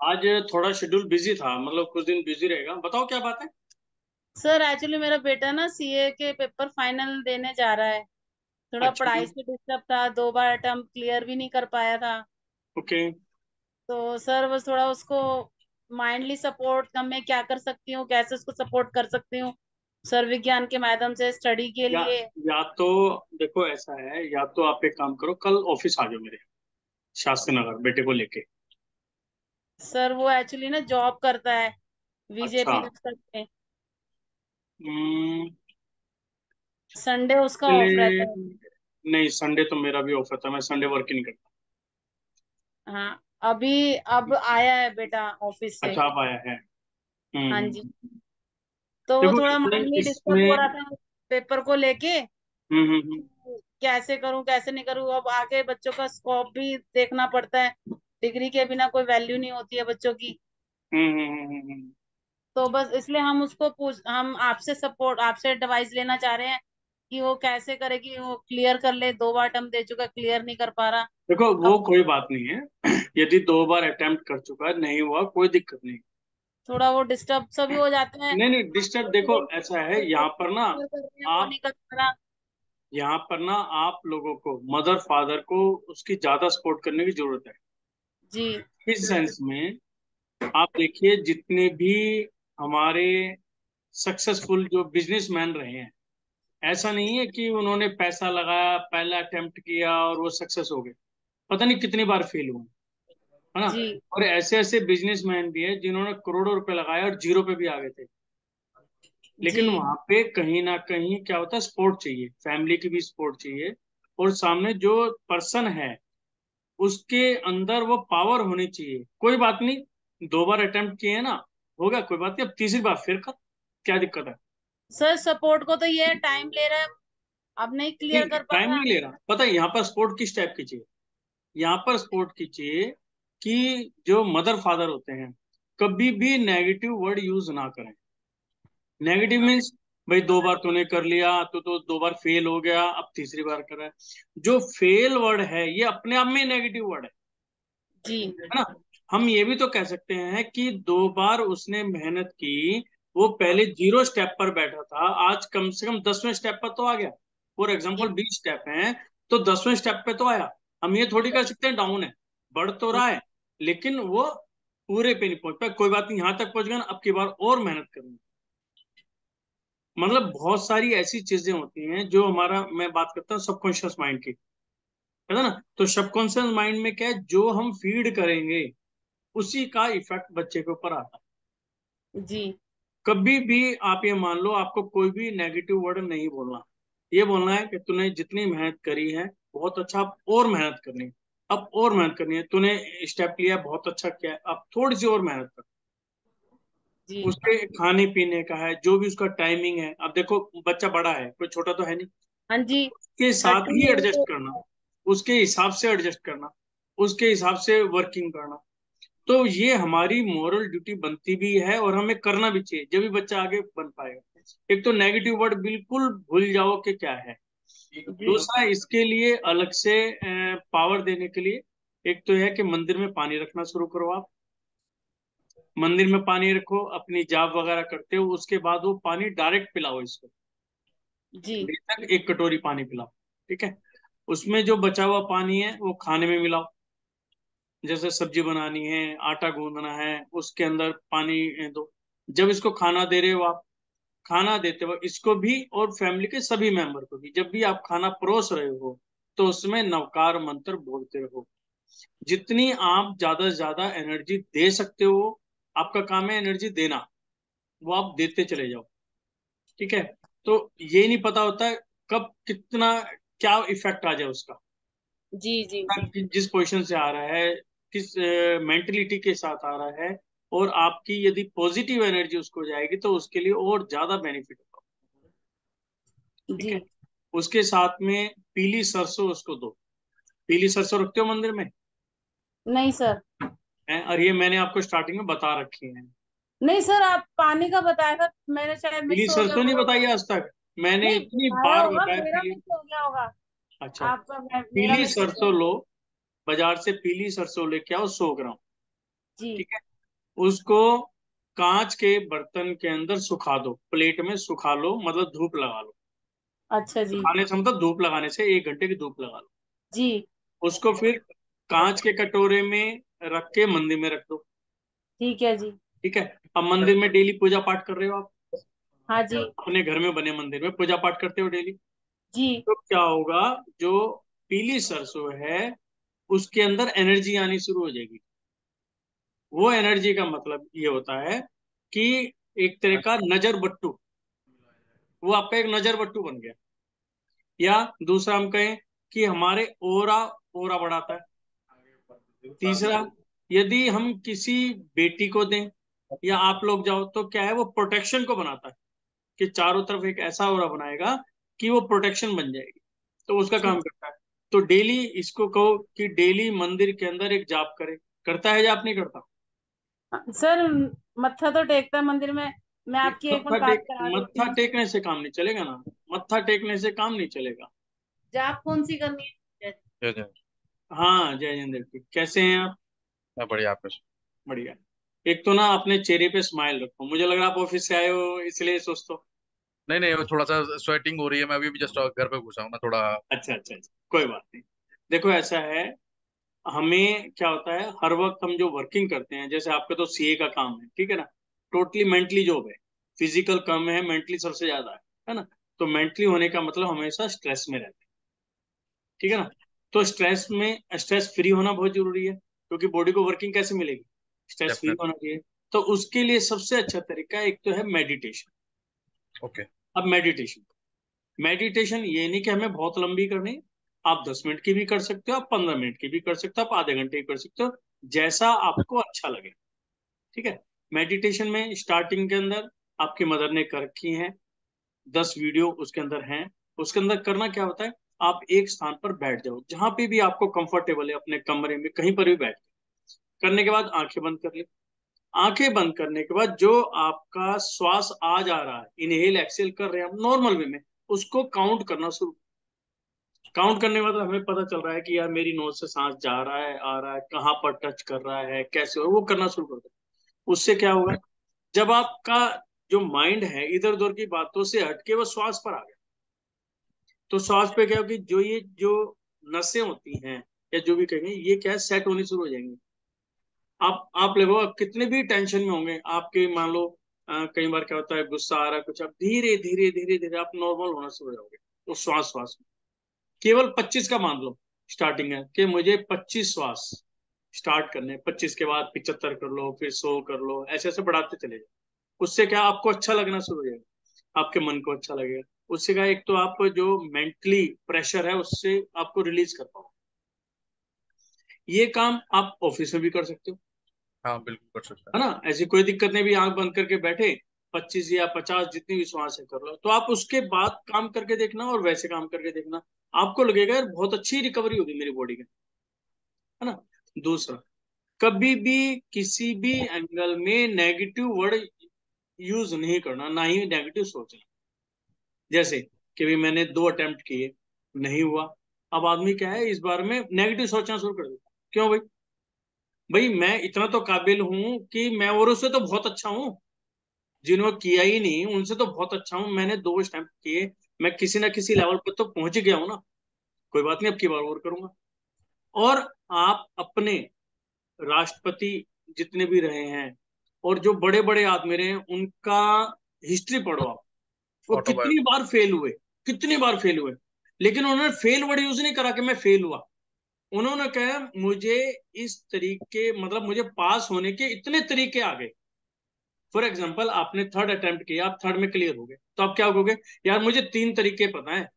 आज थोड़ा schedule busy था, मतलब कुछ दिन बिजी रहेगा। बताओ क्या बात है। सर एक्चुअली मेरा बेटा ना सीए के पेपर फाइनल देने जा रहा है। थोड़ा अच्छा जी। पढ़ाई से डिस्टर्ब था, 2 बार अटेम्प्ट क्लियर भी नहीं कर पाया था। ओके। तो सर बस थोड़ा उसको माइंडली सपोर्ट मैं क्या कर सकती हूँ, कैसे उसको सपोर्ट कर सकती हूँ सर विज्ञान के माध्यम से स्टडी के या लिए। या तो देखो, ऐसा है, या तो आप एक काम करो, कल ऑफिस आ जाओ मेरे, शास्त्री नगर, बेटे को लेके। सर वो एक्चुअली ना जॉब करता है अच्छा। बीजेपी दफ्तर में। हम्म, संडे उसका ऑफ चलिए। रहता है। नहीं, संडे तो मेरा भी ऑफ रहता है, मैं संडे वर्क ही नहीं करता। हाँ, अभी अब आया है बेटा ऑफिस से। अच्छा, आप आया है। हाँ जी। हम्म। तो वो देखो, थोड़ा इसमें माइंडली डिस्टर्ब हो इसमें रहा था पेपर को लेके। हम्म। कैसे करूं कैसे नहीं करूं, अब आगे बच्चों का स्कोप भी देखना पड़ता है। डिग्री के बिना कोई वैल्यू नहीं होती है बच्चों की। हम्म। तो बस इसलिए हम आपसे सपोर्ट, आपसे एडवाइस लेना चाह रहे हैं कि वो कैसे करे कि वो क्लियर कर ले। 2 बार टर्म दे चुका, क्लियर नहीं कर पा रहा। देखो, वो अब कोई बात नहीं है। यदि 2 बार अटेम्प्ट कर चुका है, नहीं हुआ, कोई दिक्कत नहीं। थोड़ा वो डिस्टर्ब सभी हो जाते हैं। नहीं नहीं, डिस्टर्ब, देखो क्लियर ऐसा है, यहाँ पर ना कर रहे हैं, वो आप नहीं कर पा रहा। यहाँ पर ना आप लोगों को, मदर फादर को, उसकी ज्यादा सपोर्ट करने की जरूरत है। जी इस सेंस में आप देखिए, जितने भी हमारे सक्सेसफुल जो बिजनेसमैन रहे हैं, ऐसा नहीं है कि उन्होंने पैसा लगाया, पहला अटेम्प्ट किया और वो सक्सेस हो गए। पता नहीं कितनी बार फेल हुए, है ना। जी और ऐसे ऐसे बिजनेसमैन भी है जिन्होंने करोड़ों रुपए लगाए और जीरो पे भी आ गए थे। जी लेकिन वहां पे कहीं ना कहीं क्या होता है, सपोर्ट चाहिए, फैमिली की भी सपोर्ट चाहिए, और सामने जो पर्सन है उसके अंदर वो पावर होनी चाहिए। कोई बात नहीं, 2 बार अटेम्प्ट किए हैं ना, हो गया, कोई बात नहीं, अब तीसरी बार फिर कर, क्या दिक्कत है। सर, सपोर्ट को तो ये टाइम ले रहा है, अब नहीं क्लियर नहीं, कर पा टाइम रहा। नहीं ले रहा, पता है यहाँ पर सपोर्ट किस टाइप की चाहिए। यहाँ पर सपोर्ट की चाहिए कि जो मदर फादर होते हैं, कभी भी नेगेटिव वर्ड यूज ना करें। नेगेटिव मीन्स, भाई 2 बार तूने कर लिया तो 2 बार फेल हो गया, अब तीसरी बार कर रहा है। जो फेल वर्ड है ये अपने आप में नेगेटिव वर्ड जी है ना। हम ये भी तो कह सकते हैं कि 2 बार उसने मेहनत की, वो पहले 0 स्टेप पर बैठा था, आज कम से कम 10वें स्टेप पर तो आ गया। फॉर जी एग्जाम्पल 20 स्टेप हैं, तो 10वें स्टेप पे तो आया। हम ये थोड़ी कह सकते हैं डाउन है, बढ़ तो रहा है, लेकिन वो पूरे पे नहीं पहुंच पाया। कोई बात नहीं, यहां तक पहुंच गया ना, अब की बार और मेहनत करेंगे। मतलब बहुत सारी ऐसी चीजें होती हैं जो हमारा, मैं बात करता हूँ सबकॉन्शियस माइंड की, है ना। तो सबकॉन्शियस माइंड में क्या है, जो हम फीड करेंगे उसी का इफेक्ट बच्चे के ऊपर आता है। जी कभी भी आप ये मान लो, आपको कोई भी नेगेटिव वर्ड नहीं बोलना। ये बोलना है कि तूने जितनी मेहनत करी है बहुत अच्छा, अब और मेहनत करनी है, अब और मेहनत करनी है, तूने स्टेप लिया बहुत अच्छा किया है, अब थोड़ी सी और मेहनत कर। जी उसके खाने पीने का है, जो भी उसका टाइमिंग है, अब देखो बच्चा बड़ा है, कोई छोटा तो है नहीं, हाँ जी। के साथ 30 ही ईयर एडजस्ट हो करना, गया। उसके हिसाब से एडजस्ट करना, उसके हिसाब से वर्किंग करना। तो ये हमारी मॉरल ड्यूटी बनती भी है और हमें करना भी चाहिए, जब भी बच्चा आगे बन पाएगा। एक तो नेगेटिव वर्ड बिल्कुल भूल जाओ कि क्या है। जी दूसरा, इसके लिए अलग से पावर देने के लिए, एक तो है कि मंदिर में पानी रखना शुरू करो आप। मंदिर में पानी रखो, अपनी जाप वगैरह करते हो, उसके बाद वो पानी डायरेक्ट पिलाओ इसको। जी बेशक 1 कटोरी पानी पिलाओ, ठीक है। उसमें जो बचा हुआ पानी है वो खाने में मिलाओ। जैसे सब्जी बनानी है, आटा गूंदना है, उसके अंदर पानी दो। जब इसको खाना दे रहे हो आप, खाना देते वक्त इसको भी और फैमिली के सभी मेंबर को भी, जब भी आप खाना परोस रहे हो, तो उसमें नवकार मंत्र बोलते रहो। जितनी आप ज्यादा से ज्यादा एनर्जी दे सकते हो, आपका काम है एनर्जी देना, वो आप देते चले जाओ, ठीक है। तो ये नहीं पता होता है कब कितना, क्या इफेक्ट आ जाए उसका, जी जी जिस पोजीशन से आ रहा है, किस मेंटलिटी के साथ आ रहा है, और आपकी यदि पॉजिटिव एनर्जी उसको जाएगी तो उसके लिए और ज्यादा बेनिफिट होगा, ठीक जी। है। उसके साथ में पीली सरसों उसको दो। पीली सरसों रखते हो मंदिर में? नहीं सर। हैं? और ये मैंने आपको स्टार्टिंग में बता रखी है। नहीं सर, आप पानी का बताया था, मैंने शायद पीली मिस हो गया सरसों नहीं होगा। बताई आज तक? मैंने नहीं, इतनी बताया बार होगा, बताया मेरा पीली। मिस हो गया होगा। अच्छा, आपका मेरा पीली मिस्टेक सरसों है। लो, बाजार से पीली सरसों लेके आओ 100 ग्राम, जी ठीक है। उसको कांच के बर्तन के अंदर सुखा दो, प्लेट में सुखा लो, मतलब धूप लगा लो। अच्छा जी। सुखाने से मतलब धूप लगाने से 1 घंटे की धूप लगा लो। जी। उसको फिर कांच के कटोरे में रख के मंदिर में रख दो। ठीक है जी। ठीक है। अब मंदिर में डेली पूजा पाठ कर रहे हो आप, हाँ जी। अपने घर में बने मंदिर में पूजा पाठ करते हो डेली, जी। तो क्या होगा, जो पीली सरसों है उसके अंदर एनर्जी आनी शुरू हो जाएगी। वो एनर्जी का मतलब ये होता है कि एक तरह का नजर बट्टू, वो आपका एक नजर बट्टू बन गया। या दूसरा हम कहें कि हमारे ओरा, ओरा बढ़ाता है। तीसरा, यदि हम किसी बेटी को दें या आप लोग जाओ, तो क्या है, वो प्रोटेक्शन को बनाता है, कि चारों तरफ एक ऐसा ओरा बनाएगा कि वो प्रोटेक्शन बन जाएगी, तो उसका काम ठीक। करता है। तो डेली इसको कहो कि डेली मंदिर के अंदर एक जाप करे, करता है या आप नहीं करता? सर, मत्था तो टेकता है मंदिर में। मैं आपकी एक मत्था बार बात टेक, करा देती मत्था हूँ। टेकने से काम नहीं चलेगा ना, मत्था टेकने से काम नहीं चलेगा। जाप कौन सी करनी है? जय जय। हाँ, जय जिंदर की, कैसे हैं आप? मैं बढ़िया, आप कैसे? बढ़िया। एक तो ना अपने चेहरे पे स्माइल रखो, मुझे लग रहा है आप ऑफिस से आए हो इसलिए सुस्त हो। नहीं नहीं, वो थोड़ा सा स्वेटिंग हो रही है, मैं अभी भी जस्ट घर पे घुसा हूँ ना थोड़ा। अच्छा अच्छा अच्छा, कोई बात नहीं। देखो ऐसा है, हमें क्या होता है, हर वक्त हम जो वर्किंग करते हैं, जैसे आपका तो सीए का काम है, ठीक है ना, टोटली मेंटली जॉब है, फिजिकल कम है, मेंटली सबसे ज्यादा है ना। तो मेंटली होने का मतलब हमेशा स्ट्रेस में रहते हैं, ठीक है ना। तो स्ट्रेस में, स्ट्रेस फ्री होना बहुत जरूरी है, क्योंकि बॉडी को वर्किंग कैसे मिलेगी, स्ट्रेस फ्री डेफिनेटली। होना चाहिए। तो उसके लिए सबसे अच्छा तरीका एक तो है मेडिटेशन। ओके। अब मेडिटेशन, मेडिटेशन ये नहीं कि हमें बहुत लंबी करनी है, आप 10 मिनट की भी कर सकते हो, आप 15 मिनट की भी कर सकते हो, आप आधे घंटे की कर सकते हो, जैसा आपको अच्छा लगे। ठीक है। मेडिटेशन में स्टार्टिंग के अंदर आपकी मदर ने कर रखी है, 10 वीडियो उसके अंदर हैं। उसके अंदर करना क्या होता है, आप एक स्थान पर बैठ जाओ, जहां पे भी आपको कंफर्टेबल है, अपने कमरे में कहीं पर भी बैठ, करने के बाद आंखें बंद कर ले। आंखें बंद करने के बाद जो आपका श्वास आ जा रहा है, इनहेल एक्सेल कर रहे हैं हम नॉर्मल वे में, उसको काउंट करना शुरू। काउंट करने के बाद हमें पता चल रहा है कि यार मेरी नोज से सांस जा रहा है, आ रहा है, कहाँ पर टच कर रहा है, कैसे, और वो करना शुरू कर दो। उससे क्या होगा, जब आपका जो माइंड है इधर उधर की बातों से हटके वो श्वास पर आ गया, तो श्वास पे क्या होगी, जो ये जो नसें होती हैं या जो भी कहेंगे, ये क्या है, सेट होनी शुरू हो जाएंगी। आप लोगों, आप कितने भी टेंशन में होंगे, आपके मान लो कई बार क्या होता है, गुस्सा आ रहा है कुछ, आप धीरे धीरे धीरे धीरे आप नॉर्मल होना शुरू हो जाओगे। तो श्वास श्वास में केवल 25 का मान लो, स्टार्टिंग है कि मुझे 25 श्वास स्टार्ट करने, 25 के बाद 75 कर लो, फिर 100 कर लो, ऐसे ऐसे बढ़ाते चले जाओ। उससे क्या आपको अच्छा लगना शुरू हो जाएगा, आपके मन को अच्छा लगेगा। उससे क्या, एक तो आप जो मेंटली प्रेशर है उससे आपको रिलीज कर पाओ। ये काम आप ऑफिस में भी कर सकते हो, हाँ बिल्कुल कर सकता है ना, ऐसी कोई दिक्कत नहीं भी आंख बंद करके बैठे, 25 या 50 जितनी भी श्वास है कर लो, तो आप उसके बाद काम करके देखना और वैसे काम करके देखना, आपको लगेगा यार बहुत अच्छी रिकवरी होगी मेरी बॉडी की, है ना। दूसरा, कभी भी किसी भी एंगल में नेगेटिव वर्ड यूज नहीं करना, ना ही नेगेटिव सोचना। जैसे कि भी मैंने 2 अटेम्प्ट किए, नहीं हुआ, अब आदमी क्या है, इस बार में नेगेटिव सोचना शुरू कर देता। क्यों भाई? भाई मैं इतना तो काबिल हूं कि मैं औरों से तो बहुत अच्छा हूँ, जिन्होंने किया ही नहीं उनसे तो बहुत अच्छा हूँ, मैंने 2 अटेम्प्ट किए, मैं किसी ना किसी लेवल पर तो पहुंच गया हूं ना, कोई बात नहीं, अब की बार और करूंगा। और आप अपने राष्ट्रपति जितने भी रहे हैं और जो बड़े बड़े आदमी रहे हैं, उनका हिस्ट्री पढ़ो आप, वो है। कितनी ऑटोबायोग्राफी। बार फेल हुए, कितनी बार फेल हुए, लेकिन उन्होंने फेल वर्ड यूज नहीं करा कि मैं फेल हुआ। उन्होंने कहा मुझे इस तरीके, मतलब मुझे पास होने के इतने तरीके आ गए। फॉर एग्जाम्पल, आपने 3rd अटेम्प्ट किया, आप 3rd में क्लियर हो गए, तो आप क्या कहोगे, यार मुझे 3 तरीके पता है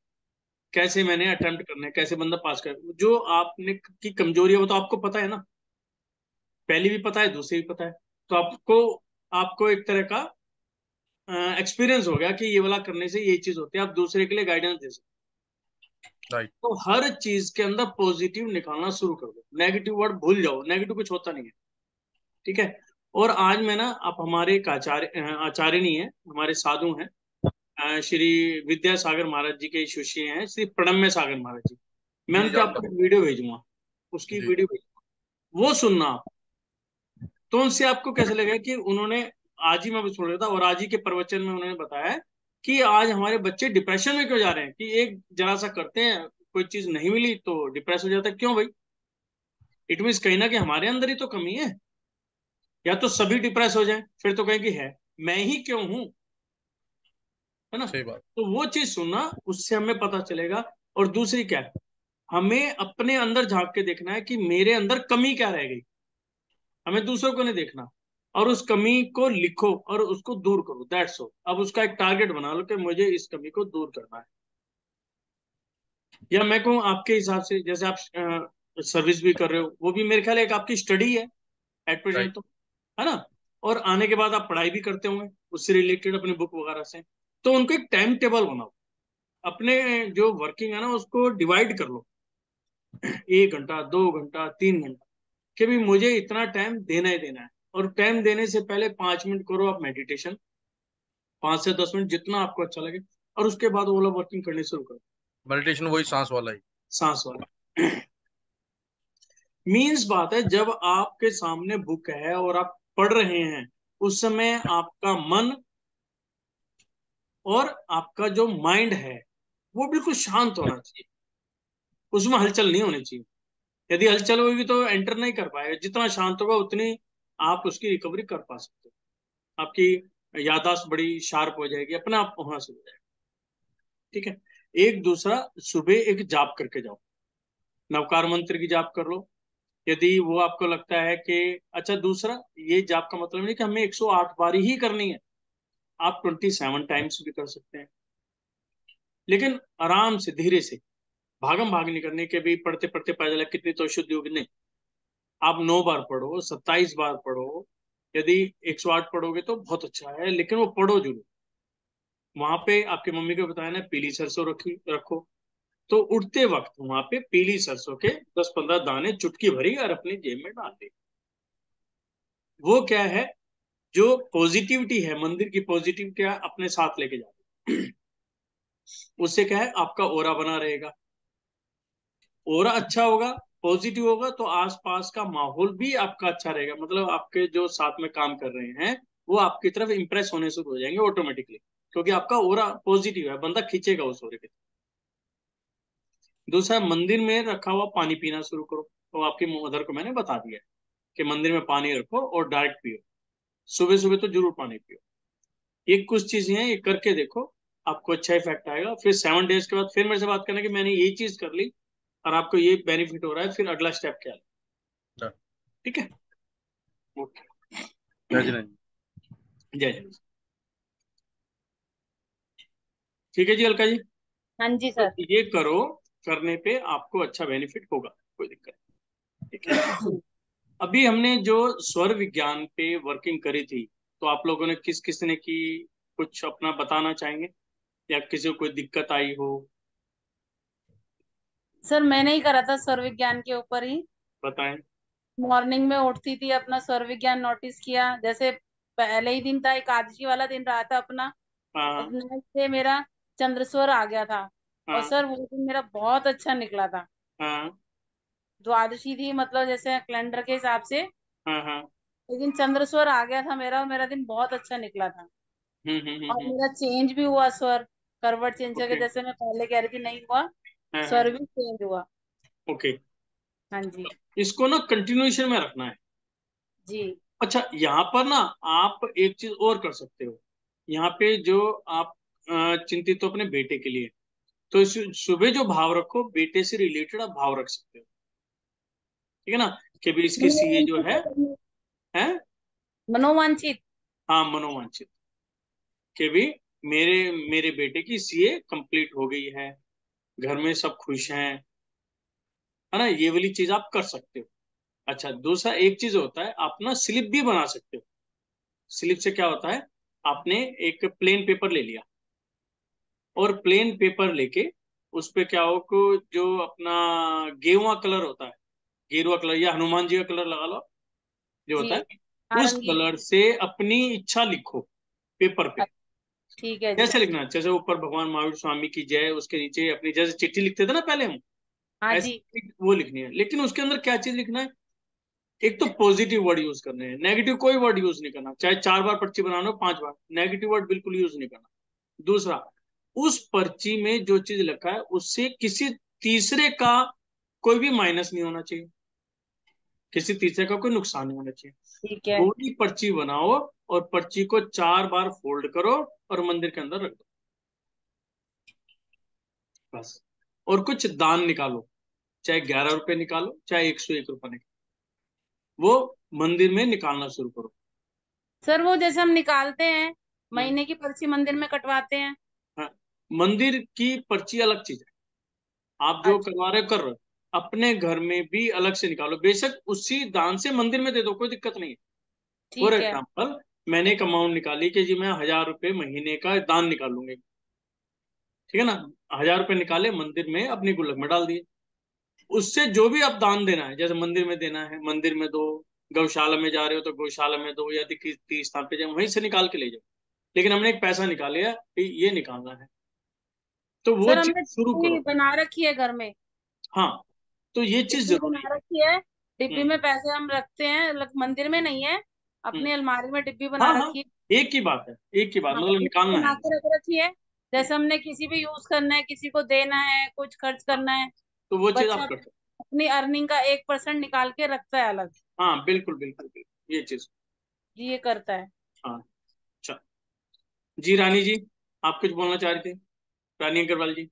कैसे मैंने अटेम्प्ट करना है, कैसे बंदा पास कर, जो आपने की कमजोरी है वो तो आपको पता है ना, पहली भी पता है, दूसरी भी पता है। तो आपको आपको एक तरह का एक्सपीरियंस हो गया कि ये वाला करने से ये चीज होती है, आप दूसरे के लिए गाइडेंस दे सकते राइट। हो। तो हर चीज के अंदर पॉजिटिव निकालना शुरू कर दो, नेगेटिव वर्ड भूल जाओ, नेगेटिव कुछ होता नहीं है। ठीक है। और आज मैं ना, आप हमारे एक आचार्य, आचार्य नहीं है, हमारे साधु हैं, श्री विद्यासागर महाराज जी के शिष्य हैं, श्री प्रणम्य सागर महाराज जी। मैं जी जी, उनके जानता आपको एक वीडियो भेजूंगा, उसकी हूँ। जी। वीडियो भेजूंगा, वो सुनना आप। तो उनसे आपको कैसे लगेगा कि उन्होंने, आज ही मैं सुन रहा था और आज ही के प्रवचन में उन्होंने बताया कि आज हमारे बच्चे डिप्रेशन में क्यों जा रहे हैं, कि एक जरा सा करते हैं, कोई चीज नहीं मिली तो डिप्रेस हो जाता है। क्यों भाई? इट मीन्स कहीं ना कहीं हमारे अंदर ही तो कमी है। या तो सभी डिप्रेस हो जाएं, फिर तो कहें कि है, मैं ही क्यों हूं, है ना? सही बात। तो वो चीज सुनना, उससे हमें पता चलेगा। और दूसरी क्या है, हमें अपने अंदर झांक के देखना है कि मेरे अंदर कमी क्या रह गई। हमें दूसरों को नहीं देखना, और उस कमी को लिखो और उसको दूर करो, दैट्स ऑल। अब उसका एक टारगेट बना लो कि मुझे इस कमी को दूर करना है। या मैं कहूँ आपके हिसाब से, जैसे आप सर्विस भी कर रहे हो, वो भी मेरे ख्याल एक आपकी स्टडी है एट राइट। प्रेजेंट, तो है ना? और आने के बाद आप पढ़ाई भी करते होंगे उससे रिलेटेड अपनी बुक वगैरह से। तो उनको एक टाइम टेबल बनाओ, अपने जो वर्किंग है ना उसको डिवाइड कर लो, 1 घंटा, 2 घंटा, 3 घंटा, कि भी मुझे इतना टाइम देना ही देना है। और टाइम देने से पहले 5 मिनट करो आप मेडिटेशन, 5 से 10 मिनट, जितना आपको अच्छा लगे। और उसके बाद वो लोग वर्किंग करनी शुरू करो, मेडिटेशन वही सांस वाला ही। सांस वाला। मीन्स बात है, जब आपके सामने बुक है और आप पढ़ रहे हैं, उस समय आपका मन और आपका जो माइंड है वो बिल्कुल शांत होना चाहिए, उसमें हलचल नहीं होनी चाहिए। यदि हलचल होगी तो एंटर नहीं कर पाएगा। जितना शांत होगा उतनी आप उसकी रिकवरी कर पा सकते हो। आपकी याददाश्त बड़ी शार्प हो जाएगी, अपने आप होना शुरू हो जाएगा। ठीक है। एक दूसरा, सुबह एक जाप करके जाओ, नवकार मंत्र की जाप कर लो, यदि वो आपको लगता है कि अच्छा। दूसरा, ये जाप का मतलब नहीं कि हमें 108 बारी ही करनी है, आप 27 टाइम्स भी कर सकते हैं, लेकिन आराम से, धीरे से, भागम भाग नहीं करने के भी पढ़ते पढ़ते पता चला कितनी तो शुद्धि होगी, नहीं। आप 9 बार पढ़ो, 27 बार पढ़ो, यदि 108 पढ़ोगे तो बहुत अच्छा है, लेकिन वो पढ़ो जरूर। वहां पे आपकी मम्मी को बताया ना, पीली सरसों रखी रखो, तो उठते वक्त वहां पे पीली सरसों के 10-15 दाने चुटकी भरी और अपनी जेब में डाल दी। वो क्या है, जो पॉजिटिविटी है, मंदिर की पॉजिटिविटी अपने साथ लेके जाते। उससे क्या है, आपका ओरा बना रहेगा, ओरा अच्छा होगा, पॉजिटिव होगा, तो आसपास का माहौल भी आपका अच्छा रहेगा। मतलब आपके जो साथ में काम कर रहे हैं वो आपकी तरफ इंप्रेस होने शुरू हो जाएंगे ऑटोमेटिकली, क्योंकि आपका ओरा पॉजिटिव है, बंदा खींचेगा उस ओरे के। दूसरा, मंदिर में रखा हुआ पानी पीना शुरू करो। तो आपकी मदर को मैंने बता दिया कि मंदिर में पानी रखो और डायरेक्ट पियो, सुबह सुबह तो जरूर पानी पियो। ये कुछ चीजें हैं, ये करके देखो, आपको अच्छा इफेक्ट आएगा। फिर 7 डेज के बाद फिर मेरे से बात करना कि मैंने ये चीज कर ली और आपको ये बेनिफिट हो रहा है, फिर अगला स्टेप क्या है। अच्छा। ठीक है। ओके। जय जिनेंद्र जी। जय जय। ठीक है जी अलका जी। हाँ जी तो सर। ये करो, करने पे आपको अच्छा बेनिफिट होगा, कोई दिक्कत नहीं। ठीक है। जी अभी हमने जो स्वर विज्ञान पे वर्किंग करी थी, तो आप लोगों ने किस किस ने की, कुछ अपना बताना चाहेंगे, या किसी को कोई दिक्कत आई हो? सर, मैंने ही करा था स्वर विज्ञान के ऊपर ही। बताएं। मॉर्निंग में उठती थी, अपना स्वर विज्ञान नोटिस किया। जैसे पहले ही दिन था, एकादशी वाला दिन रहा था अपना, और हाँ नेक्स्ट डे मेरा चंद्रस्वर आ गया था। और हाँ सर वो दिन मेरा बहुत अच्छा निकला था। हाँ द्वादशी थी, मतलब जैसे कैलेंडर के हिसाब से, हाँ हाँ। लेकिन चंद्रस्वर आ गया था मेरा, और मेरा दिन बहुत अच्छा निकला था। और हम्म। मेरा चेंज भी हुआ स्वर, करवट चेंज करके, ओके। जैसे मैं पहले कह रही थी नहीं हुआ, हाँ। स्वर भी चेंज हुआ। ओके। हाँ जी। इसको ना कंटिन्यूएशन में रखना है। जी। अच्छा, यहाँ पर ना आप एक चीज और कर सकते हो। यहाँ पे जो आप चिंतित हो अपने बेटे के लिए, तो सुबह जो भाव रखो, बेटे से रिलेटेड आप भाव रख सकते हो। ठीक है ना, कि भी इसकी सीए जो है। मनोवांछित। हाँ, मनोवांछित, कि भी मेरे मेरे बेटे की सीए कंप्लीट हो गई है, घर में सब खुश हैं, है ना, ये वाली चीज आप कर सकते हो। अच्छा, दूसरा एक चीज होता है, आप ना स्लिप भी बना सकते हो। स्लिप से क्या होता है, आपने एक प्लेन पेपर ले लिया, और प्लेन पेपर लेके उस पे क्या हो को, जो अपना गेरुआ कलर होता है, गेरुआ कलर या हनुमान जी का कलर लगा लो, जो जी। होता है, उस नारंगी। कलर से अपनी इच्छा लिखो पेपर पे। ठीक है जी। कैसे लिखना है, जैसे ऊपर भगवान महावीर स्वामी की जय, उसके नीचे अपनी, जैसे चिट्ठी लिखते थे ना पहले हम, हाँ जी। ऐसे वो लिखनी है। लेकिन उसके अंदर क्या चीज लिखना है, एक तो पॉजिटिव वर्ड यूज करने हैं, नेगेटिव कोई वर्ड यूज नहीं करना, चाहे 4 बार पर्ची बनाना हो 5 बार, नेगेटिव वर्ड बिल्कुल यूज नहीं करना। दूसरा, उस पर्ची में जो चीज लिखा है उससे किसी तीसरे का कोई भी माइनस नहीं होना चाहिए, किसी तीसरे का कोई नुकसान नहीं होना चाहिए। ठीक है पूरी पर्ची बनाओ और पर्ची को 4 बार फोल्ड करो और मंदिर के अंदर रख दो, बस। और कुछ दान निकालो, चाहे 11 रुपए निकालो, चाहे 101 रुपए निकालो, वो मंदिर में निकालना शुरू करो। सर। वो जैसे हम निकालते हैं, हम्म, महीने की पर्ची मंदिर में कटवाते हैं। हाँ, मंदिर की पर्ची अलग चीज है, आप जो अच्छा। करवा रहे हो कर रहे हो, अपने घर में भी अलग से निकालो, बेशक उसी दान से मंदिर में दे दो, कोई दिक्कत नहीं है। फॉर ठीक है। एग्जाम्पल, मैंने एक अमाउंट निकाली कि जी मैं 1000 रुपये महीने का दान निकालूंगी, ठीक है ना। 1000 रुपये निकाले, मंदिर में अपनी गुल्लक में डाल दिए। उससे जो भी आप दान देना है, जैसे मंदिर में देना है मंदिर में दो, गौशाला में जा रहे हो तो गौशाला में दो, या तीर्थ स्थान पे जाओ वहीं से निकाल के ले जाओ, लेकिन हमने एक पैसा निकाल लिया कि ये निकालना है, तो वो सर चीज हमने शुरू डिब्बी करो। बना रखी है घर में। हाँ, तो ये चीज डिब्बी जरूरी बना रखी है। है। डिब्बी में पैसे हम रखते हैं, मंदिर में नहीं है। हम्म, अपनी अलमारी में डिब्बी बना हाँ हाँ, रखी है। एक ही बात है, एक ही बात, हाँ, मतलब डिब्बी निकालना है बना बस। के रख रखी है। जैसे हमने किसी भी यूज करना है, किसी को देना है, कुछ खर्च हाँ, करना है, तो वो चीज बच्चा आप कर सकते अपनी अर्निंग का 1% निकाल के रखता है अलग। हो। हाँ बिल्कुल बिल्कुल बिल्कुल, ये चीज। जी ये करता है। हाँ, अच्छा। जी रानी जी, आप कुछ बोलना चाह रहे थे, रानी अग्रवाल जी।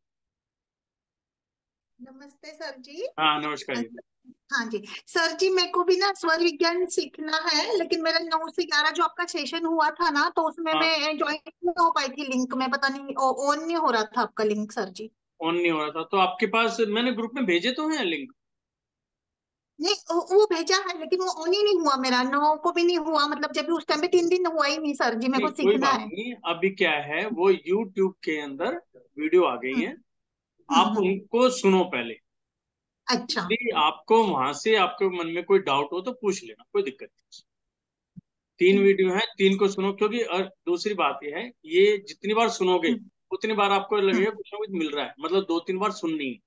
नमस्ते सर जी। हाँ नमस्कार अ, जी। हाँ जी। सर जी, मेरे को भी ना स्वर विज्ञान सीखना है, लेकिन मेरा 9 से 11 जो आपका सेशन हुआ था ना, तो उसमें हाँ, मैं ज्वाइन नहीं हो पाई थी। लिंक में पता नहीं ऑन नहीं हो रहा था आपका लिंक सर जी। ऑन नहीं हो रहा था, तो आपके पास मैंने ग्रुप में भेजे तो हैं लिंक। नहीं, वो भेजा है, लेकिन वो ऑन ही नहीं हुआ मेरा। 9 को भी नहीं हुआ, मतलब जब भी उस टाइम पे 3 दिन हुआ ही नहीं सर जी। मेरे नहीं को कोई सीखना बात है। नहीं, अभी क्या है, वो यूट्यूब के अंदर वीडियो आ गई हम्म। है, आप हम्म। उनको सुनो पहले। अच्छा। यदि आपको वहां से आपके मन में कोई डाउट हो तो पूछ लेना, कोई दिक्कत नहीं। 3 वीडियो हैं, 3 को सुनो, क्योंकि और दूसरी बात ये है, ये जितनी बार सुनोगे हम्म। उतनी बार आपको हम्म। लगेगा कुछ ना कुछ मिल रहा है, मतलब 2-3 बार सुननी है।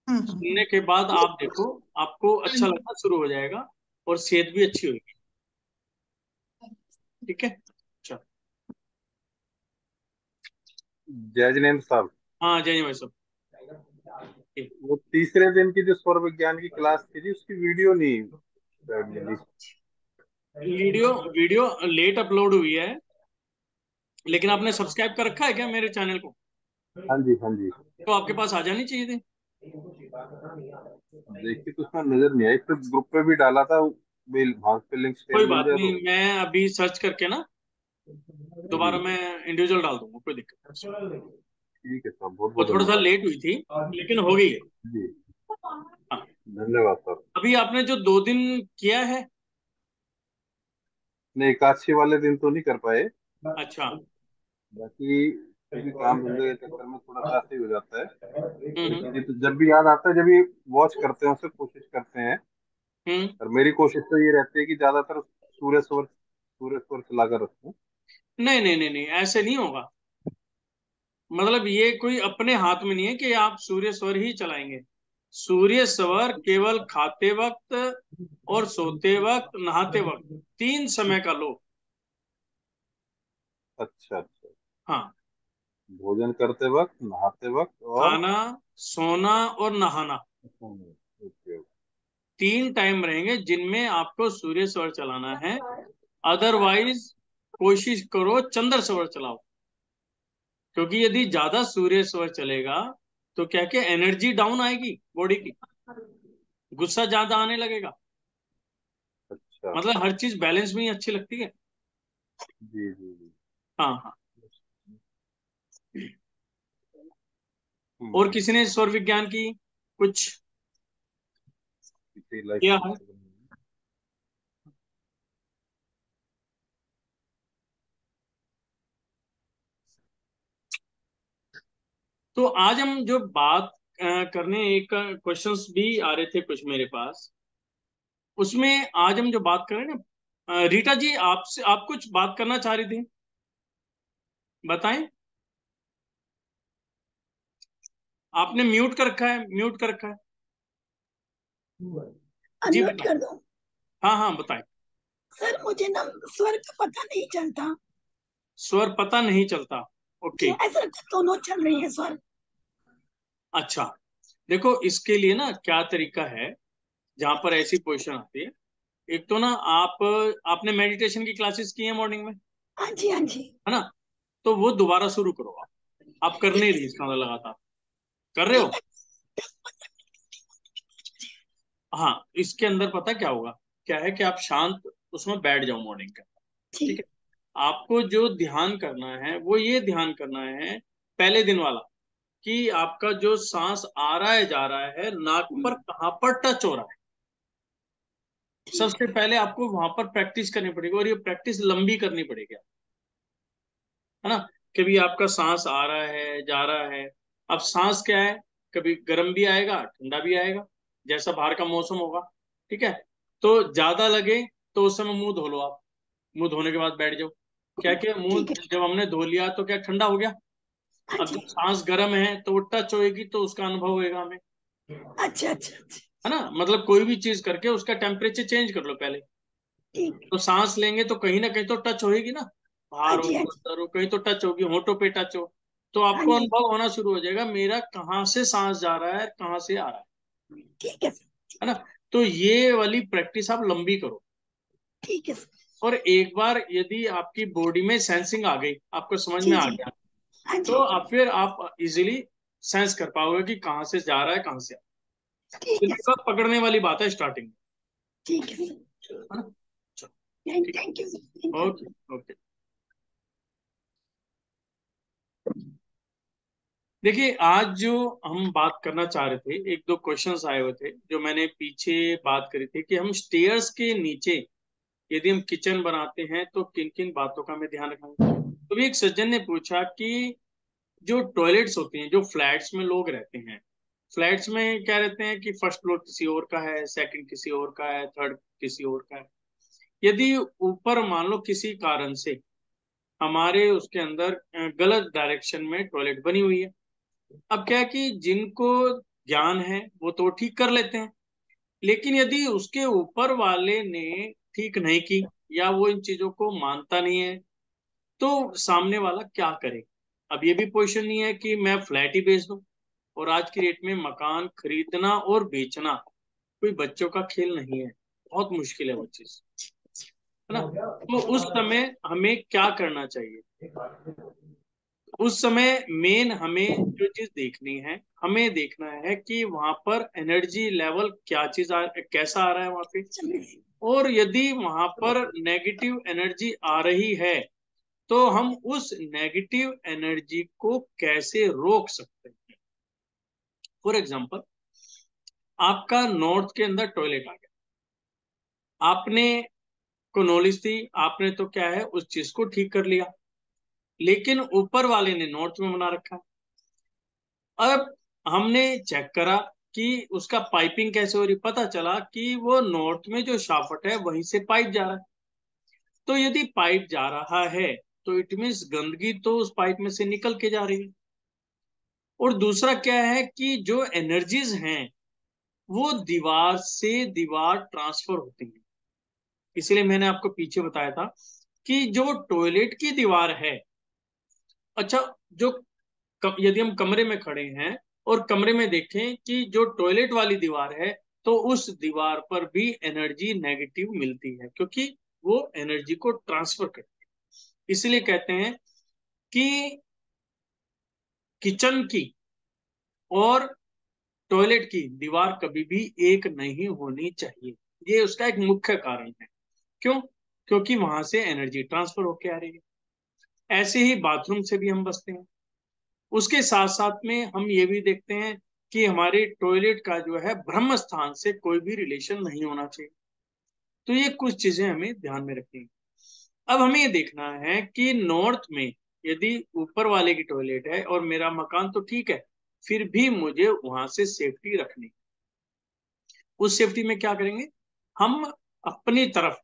हम्म। सुनने के बाद आप देखो, आपको अच्छा हम्म। लगना शुरू हो जाएगा और सेहत भी अच्छी होगी। ठीक है, अच्छा। जय जिनेन्द्र साहब, हाँ जय जय भाई साहब। ठीक। वो तीसरे दिन की जो स्वर विज्ञान की क्लास थी उसकी वीडियो नहीं मिली। वीडियो वीडियो लेट अपलोड हुई है, लेकिन आपने सब्सक्राइब कर रखा है क्या मेरे चैनल को? हाँ जी, हाँ जी। तो आपके पास आ जानी चाहिए थी। देखिए तो उसमें नजर नहीं आई, फिर ग्रुप पे भी डाला था। मेल वहां पे लिंक शेयर कोई मिल बात जाए नहीं, तो। मैं अभी सर्च करके ना जी, दोबारा मैं इंडिविजुअल डाल दूंगा, कोई दिक्कत नहीं। ठीक है साहब, बहुत वो बहुत थोड़ा सा धन्यवाद। लेट हुई थी, लेकिन हो गई है। जी, हाँ, धन्यवाद साहब। अभी आपने जो 2 दिन किया है। नहीं, एकादशी वाले दिन तो नहीं कर पाए। अच्छा। बाकी कभी काम धंधे के चक्कर में थोड़ा सा ऐसे ही हो जाता है। हम्म। ये तो जब भी याद आता है, जब भी वॉच करते हैं उसे कोशिश करते हैं। हम्म। और मेरी कोशिश तो ये रहती है कि ज्यादातर सूर्य स्वर चलाकर रखूं। नहीं नहीं नहीं नहीं, ऐसे नहीं होगा, मतलब ये कोई अपने हाथ में नहीं है कि आप सूर्य स्वर ही चलाएंगे। सूर्य स्वर केवल खाते वक्त और सोते वक्त, नहाते वक्त, 3 समय का लो। अच्छा अच्छा। हाँ, भोजन करते वक्त, नहाते वक्त और खाना, सोना और नहाना, सोने। ओके। 3 टाइम रहेंगे जिनमें आपको सूर्य स्वर चलाना है। अदरवाइज कोशिश करो चंद्र स्वर चलाओ, क्योंकि यदि ज्यादा सूर्य स्वर चलेगा तो क्या क्या एनर्जी डाउन आएगी बॉडी की, गुस्सा ज्यादा आने लगेगा, अच्छा। मतलब हर चीज बैलेंस में ही अच्छी लगती है। जी जी जी। हाँ हाँ। और हम्म। किसी ने स्वर विज्ञान की कुछ किसी लाइफ किया है? में तो आज हम जो बात करने, एक क्वेश्चंस भी आ रहे थे कुछ मेरे पास, उसमें आज हम जो बात करें ना, रीटा जी आपसे, आप कुछ बात करना चाह रही थी, बताएं। आपने म्यूट कर रखा है, म्यूट कर रखा है। जी अनम्यूट बताएं। कर दो। हाँ हाँ बताएं। सर मुझे ना स्वर का पता नहीं चलता। स्वर पता नहीं चलता, जी, ओके। ऐसा लगता है दोनों चल रही है स्वर। अच्छा, देखो इसके लिए ना क्या तरीका है, जहां पर ऐसी पोजीशन आती है, एक तो ना आपने मेडिटेशन की क्लासेस की है मॉर्निंग में, हाँ जी, हाँ जी। है ना? तो वो दोबारा शुरू करो। आप कर नहीं ठीक रही है, इसका मतलब लगातार कर रहे ठीक हो। है। हाँ, इसके अंदर पता क्या होगा, क्या है कि आप शांत उसमें बैठ जाओ मॉर्निंग का। ठीक ठीक। है, आपको जो ध्यान करना है वो ये ध्यान करना है पहले दिन वाला, कि आपका जो सांस आ रहा है जा रहा है नाक पर कहाँ पर टच हो रहा है। ठीक सबसे पहले आपको वहां पर प्रैक्टिस करनी पड़ेगी, और ये प्रैक्टिस लंबी करनी पड़ेगी, है ना? कभी आपका सांस आ रहा है जा रहा है, अब सांस क्या है, कभी गर्म भी आएगा ठंडा भी आएगा, जैसा बाहर का मौसम होगा। ठीक है, तो ज्यादा लगे तो उस समय मुंह धो लो आप, मुंह धोने के बाद बैठ जाओ। क्या क्या मुंह ठीक है। जब हमने धो लिया तो क्या ठंडा हो गया। हाँ अब जी। जब सांस गर्म है तो वो टच होएगी तो उसका अनुभव होएगा हमें, अच्छा, अच्छा, अच्छा। है ना? मतलब कोई भी चीज करके उसका टेम्परेचर चेंज कर लो पहले। ठीक। तो सांस लेंगे तो कहीं ना कहीं तो टच होएगी ना, हाँ बाहर हो जी, हाँ जी। अंदर हो कहीं तो टच होगी, होठों पे टच हो, तो हाँ आपको जी। अनुभव होना शुरू हो जाएगा मेरा कहाँ से सांस जा रहा है कहाँ से आ रहा ठीक है सर। है ना? तो ये वाली प्रैक्टिस आप लंबी करो, ठीक है सर। और एक बार यदि आपकी बॉडी में सेंसिंग आ गई, आपको समझ जी में आ जी। गया, हाँ तो जी। आप फिर आप इजीली सेंस कर पाओगे कि कहाँ से जा रहा है कहाँ से आ रहा है। ठीक है सिर्फ सर। आप पकड़ने वाली बात है स्टार्टिंग में, ठीक है सर। है ना? चलो, ठीक थैंक यू सर, है, थैंक ओके यू। ओके। देखिए आज जो हम बात करना चाह रहे थे, एक दो क्वेश्चंस आए हुए थे जो मैंने पीछे बात करी थी, कि हम स्टेयर्स के नीचे यदि हम किचन बनाते हैं तो किन किन बातों का हमें ध्यान रखना है। तो भी एक सज्जन ने पूछा कि जो टॉयलेट्स होती हैं, जो फ्लैट्स में लोग रहते हैं, फ्लैट्स में क्या रहते हैं कि फर्स्ट फ्लोर किसी और का है, सेकंड किसी और का है, थर्ड किसी और का है। यदि ऊपर मान लो किसी कारण से हमारे उसके अंदर गलत डायरेक्शन में टॉयलेट बनी हुई है, अब क्या है कि जिनको ज्ञान है वो तो ठीक कर लेते हैं, लेकिन यदि उसके ऊपर वाले ने ठीक नहीं की, या वो इन चीजों को मानता नहीं है, तो सामने वाला क्या करे। अब ये भी पोजीशन नहीं है कि मैं फ्लैट ही बेच दूं, और आज की डेट में मकान खरीदना और बेचना कोई बच्चों का खेल नहीं है, बहुत मुश्किल है वो चीज, है ना? तो उस समय हमें क्या करना चाहिए, उस समय मेन हमें जो चीज देखनी है, हमें देखना है कि वहां पर एनर्जी लेवल क्या चीज कैसा आ रहा है वहां पे, और यदि वहां पर नेगेटिव एनर्जी आ रही है तो हम उस नेगेटिव एनर्जी को कैसे रोक सकते हैं। फॉर एग्जाम्पल, आपका नॉर्थ के अंदर टॉयलेट आ गया, आपने को नॉलेज थी, आपने तो क्या है उस चीज को ठीक कर लिया, लेकिन ऊपर वाले ने नॉर्थ में बना रखा है। अब हमने चेक करा कि उसका पाइपिंग कैसे हो रही, पता चला कि वो नॉर्थ में जो शाफ्ट है वहीं से पाइप जा रहा है। तो यदि पाइप जा रहा है तो इट मीन्स गंदगी तो उस पाइप में से निकल के जा रही है। और दूसरा क्या है कि जो एनर्जीज हैं वो दीवार से दीवार ट्रांसफर होती है। इसलिए मैंने आपको पीछे बताया था कि जो टॉयलेट की दीवार है, अच्छा, जो यदि हम कमरे में खड़े हैं और कमरे में देखें कि जो टॉयलेट वाली दीवार है, तो उस दीवार पर भी एनर्जी नेगेटिव मिलती है, क्योंकि वो एनर्जी को ट्रांसफर करती है। इसलिए कहते हैं कि किचन की और टॉयलेट की दीवार कभी भी एक नहीं होनी चाहिए, ये उसका एक मुख्य कारण है। क्यों? क्योंकि वहां से एनर्जी ट्रांसफर होके आ रही है। ऐसे ही बाथरूम से भी हम बचते हैं। उसके साथ साथ में हम ये भी देखते हैं कि हमारे टॉयलेट का जो है ब्रह्म स्थान से कोई भी रिलेशन नहीं होना चाहिए। तो ये कुछ चीजें हमें ध्यान में रखनी है। अब हमें ये देखना है कि नॉर्थ में यदि ऊपर वाले की टॉयलेट है और मेरा मकान तो ठीक है, फिर भी मुझे वहां से सेफ्टी रखनी। उस सेफ्टी में क्या करेंगे, हम अपनी तरफ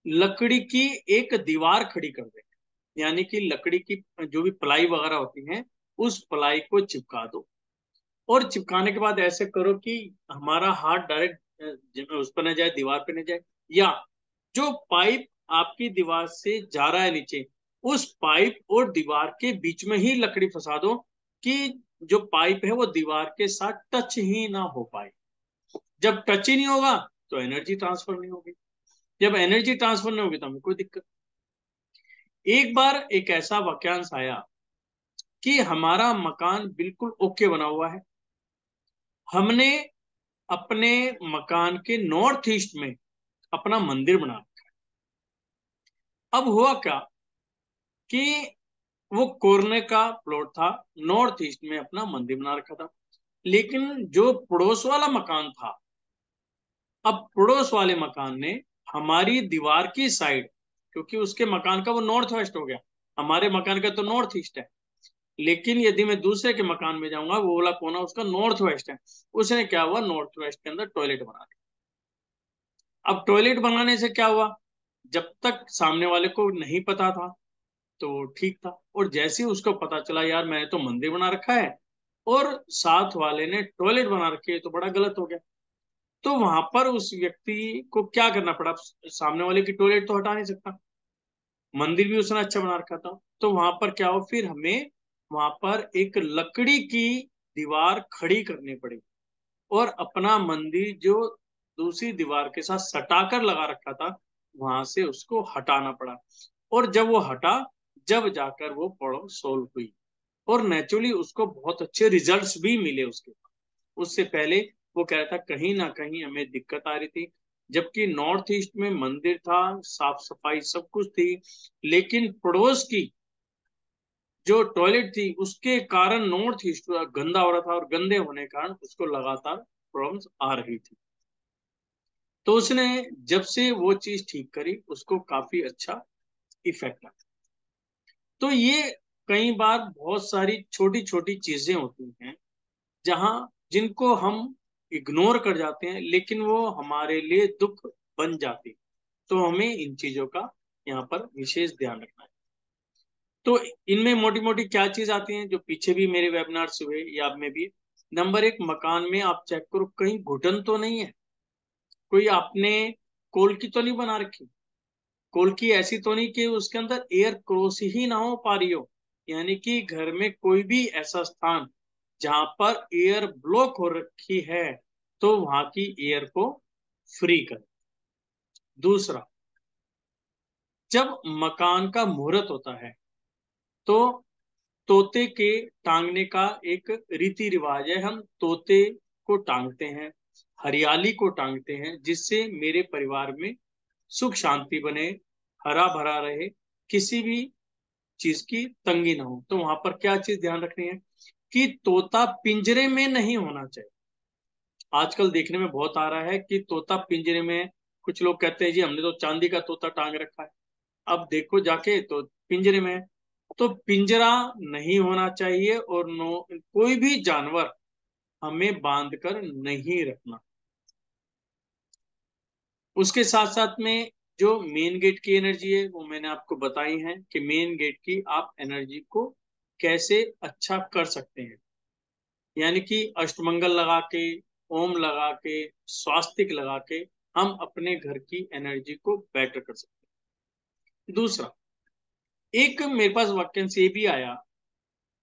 लकड़ी की एक दीवार खड़ी कर देंगे, यानी कि लकड़ी की जो भी प्लाई वगैरह होती है उस प्लाई को चिपका दो, और चिपकाने के बाद ऐसे करो कि हमारा हाथ डायरेक्ट उस पर न जाए, दीवार पे न जाए, या जो पाइप आपकी दीवार से जा रहा है नीचे, उस पाइप और दीवार के बीच में ही लकड़ी फंसा दो कि जो पाइप है वो दीवार के साथ टच ही ना हो पाए। जब टच ही नहीं होगा तो एनर्जी ट्रांसफर नहीं होगी, जब एनर्जी ट्रांसफर नहीं होगी तो हमें कोई दिक्कत। एक बार एक ऐसा वाक्यांश आया कि हमारा मकान बिल्कुल ओके बना हुआ है, हमने अपने मकान के नॉर्थ ईस्ट में अपना मंदिर बना रखा है। अब हुआ क्या कि वो कोर्नर का प्लॉट था, नॉर्थ ईस्ट में अपना मंदिर बना रखा था, लेकिन जो पड़ोस वाला मकान था, अब पड़ोस वाले मकान ने हमारी दीवार की साइड, क्योंकि उसके मकान का वो नॉर्थ वेस्ट हो गया, हमारे मकान का तो नॉर्थ ईस्ट है, लेकिन यदि मैं दूसरे के मकान में जाऊंगा वो वाला कोना उसका नॉर्थ वेस्ट है, उसने क्या हुआ, नॉर्थ वेस्ट के अंदर टॉयलेट बना दिया। अब टॉयलेट बनाने से क्या हुआ, जब तक सामने वाले को नहीं पता था तो ठीक था, और जैसे ही उसको पता चला यार मैंने तो मंदिर बना रखा है और साथ वाले ने टॉयलेट बना रखी है, तो बड़ा गलत हो गया। तो वहां पर उस व्यक्ति को क्या करना पड़ा, सामने वाले की टॉयलेट तो हटा नहीं सकता, मंदिर भी उसने अच्छा बना रखा था, तो वहां पर क्या हो, फिर हमें वहां पर एक लकड़ी की दीवार खड़ी करनी पड़ी और अपना मंदिर जो दूसरी दीवार के साथ सटाकर लगा रखा था वहां से उसको हटाना पड़ा, और जब वो हटा, जब जाकर वो प्रॉब्लम सोल्व हुई, और नेचुरली उसको बहुत अच्छे रिजल्ट्स भी मिले उसके। उससे पहले वो कह रहा था कहीं ना कहीं हमें दिक्कत आ रही थी, जबकि नॉर्थ ईस्ट में मंदिर था, साफ सफाई सब कुछ थी, लेकिन पड़ोस की जो टॉयलेट थी उसके कारण नॉर्थ ईस्ट गंदा हो रहा था, और गंदे होने के कारण उसको लगातार प्रॉब्लम्स आ रही थी। तो उसने जब से वो चीज ठीक करी उसको काफी अच्छा इफेक्ट आया। तो ये कई बार बहुत सारी छोटी छोटी चीजें होती हैं जहां जिनको हम इग्नोर कर जाते हैं, लेकिन वो हमारे लिए दुख बन जाती है। तो हमें इन चीजों का यहाँ पर विशेष ध्यान रखना है। तो इनमें मोटी मोटी क्या चीज आती है, जो पीछे भी मेरे वेबिनार्स हुए या अब में भी, नंबर एक, मकान में आप चेक करो कहीं घुटन तो नहीं है, कोई आपने कोल्की तो नहीं बना रखी, कोल्की ऐसी तो नहीं कि उसके अंदर एयर क्रॉस ही ना हो पा रही हो, यानी कि घर में कोई भी ऐसा स्थान जहां पर एयर ब्लॉक हो रखी है तो वहां की एयर को फ्री कर। दूसरा, जब मकान का मुहूर्त होता है तो तोते के टांगने का एक रीति रिवाज है, हम तोते को टांगते हैं, हरियाली को टांगते हैं, जिससे मेरे परिवार में सुख शांति बने, हरा भरा रहे, किसी भी चीज की तंगी ना हो। तो वहां पर क्या चीज ध्यान रखनी है कि तोता पिंजरे में नहीं होना चाहिए। आजकल देखने में बहुत आ रहा है कि तोता पिंजरे में, कुछ लोग कहते हैं जी हमने तो चांदी का तोता टांग रखा है, अब देखो जाके तो पिंजरे में है। तो पिंजरा नहीं होना चाहिए, और नो, कोई भी जानवर हमें बांध कर नहीं रखना। उसके साथ साथ में जो मेन गेट की एनर्जी है वो मैंने आपको बताई है कि मेन गेट की आप एनर्जी को कैसे अच्छा कर सकते हैं, यानी कि अष्टमंगल लगा के, ओम लगा के, स्वास्तिक लगा के हम अपने घर की एनर्जी को बेटर कर सकते हैं। दूसरा, एक मेरे पास वाक्यांश ये भी आया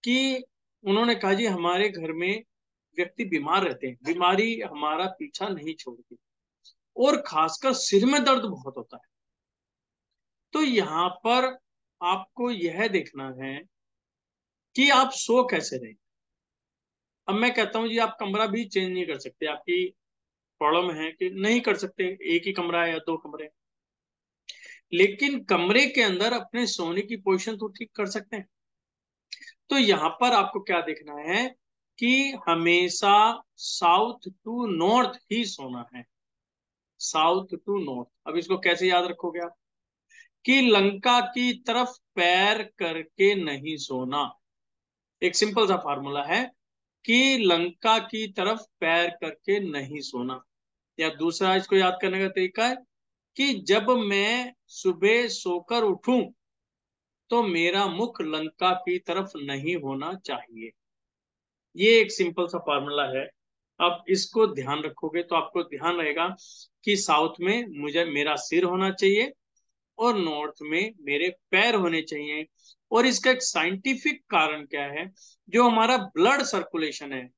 कि उन्होंने कहा जी हमारे घर में व्यक्ति बीमार रहते हैं, बीमारी हमारा पीछा नहीं छोड़ती, और खासकर सिर में दर्द बहुत होता है। तो यहाँ पर आपको यह देखना है कि आप सो कैसे रहे। अब मैं कहता हूं जी आप कमरा भी चेंज नहीं कर सकते, आपकी प्रॉब्लम है कि नहीं कर सकते, एक ही कमरा है या दो कमरे, लेकिन कमरे के अंदर अपने सोने की पोजीशन तो ठीक कर सकते हैं। तो यहां पर आपको क्या देखना है कि हमेशा साउथ टू नॉर्थ ही सोना है, साउथ टू नॉर्थ। अब इसको कैसे याद रखोगे आप कि लंका की तरफ पैर करके नहीं सोना, एक सिंपल सा फार्मूला है कि लंका की तरफ पैर करके नहीं सोना। या दूसरा इसको याद करने का तरीका है कि जब मैं सुबह सोकर उठूं तो मेरा मुख लंका की तरफ नहीं होना चाहिए। ये एक सिंपल सा फार्मूला है आप इसको ध्यान रखोगे तो आपको ध्यान रहेगा कि साउथ में मुझे मेरा सिर होना चाहिए और नॉर्थ में मेरे पैर होने चाहिए। और इसका एक साइंटिफिक कारण क्या है, जो हमारा ब्लड सर्कुलेशन है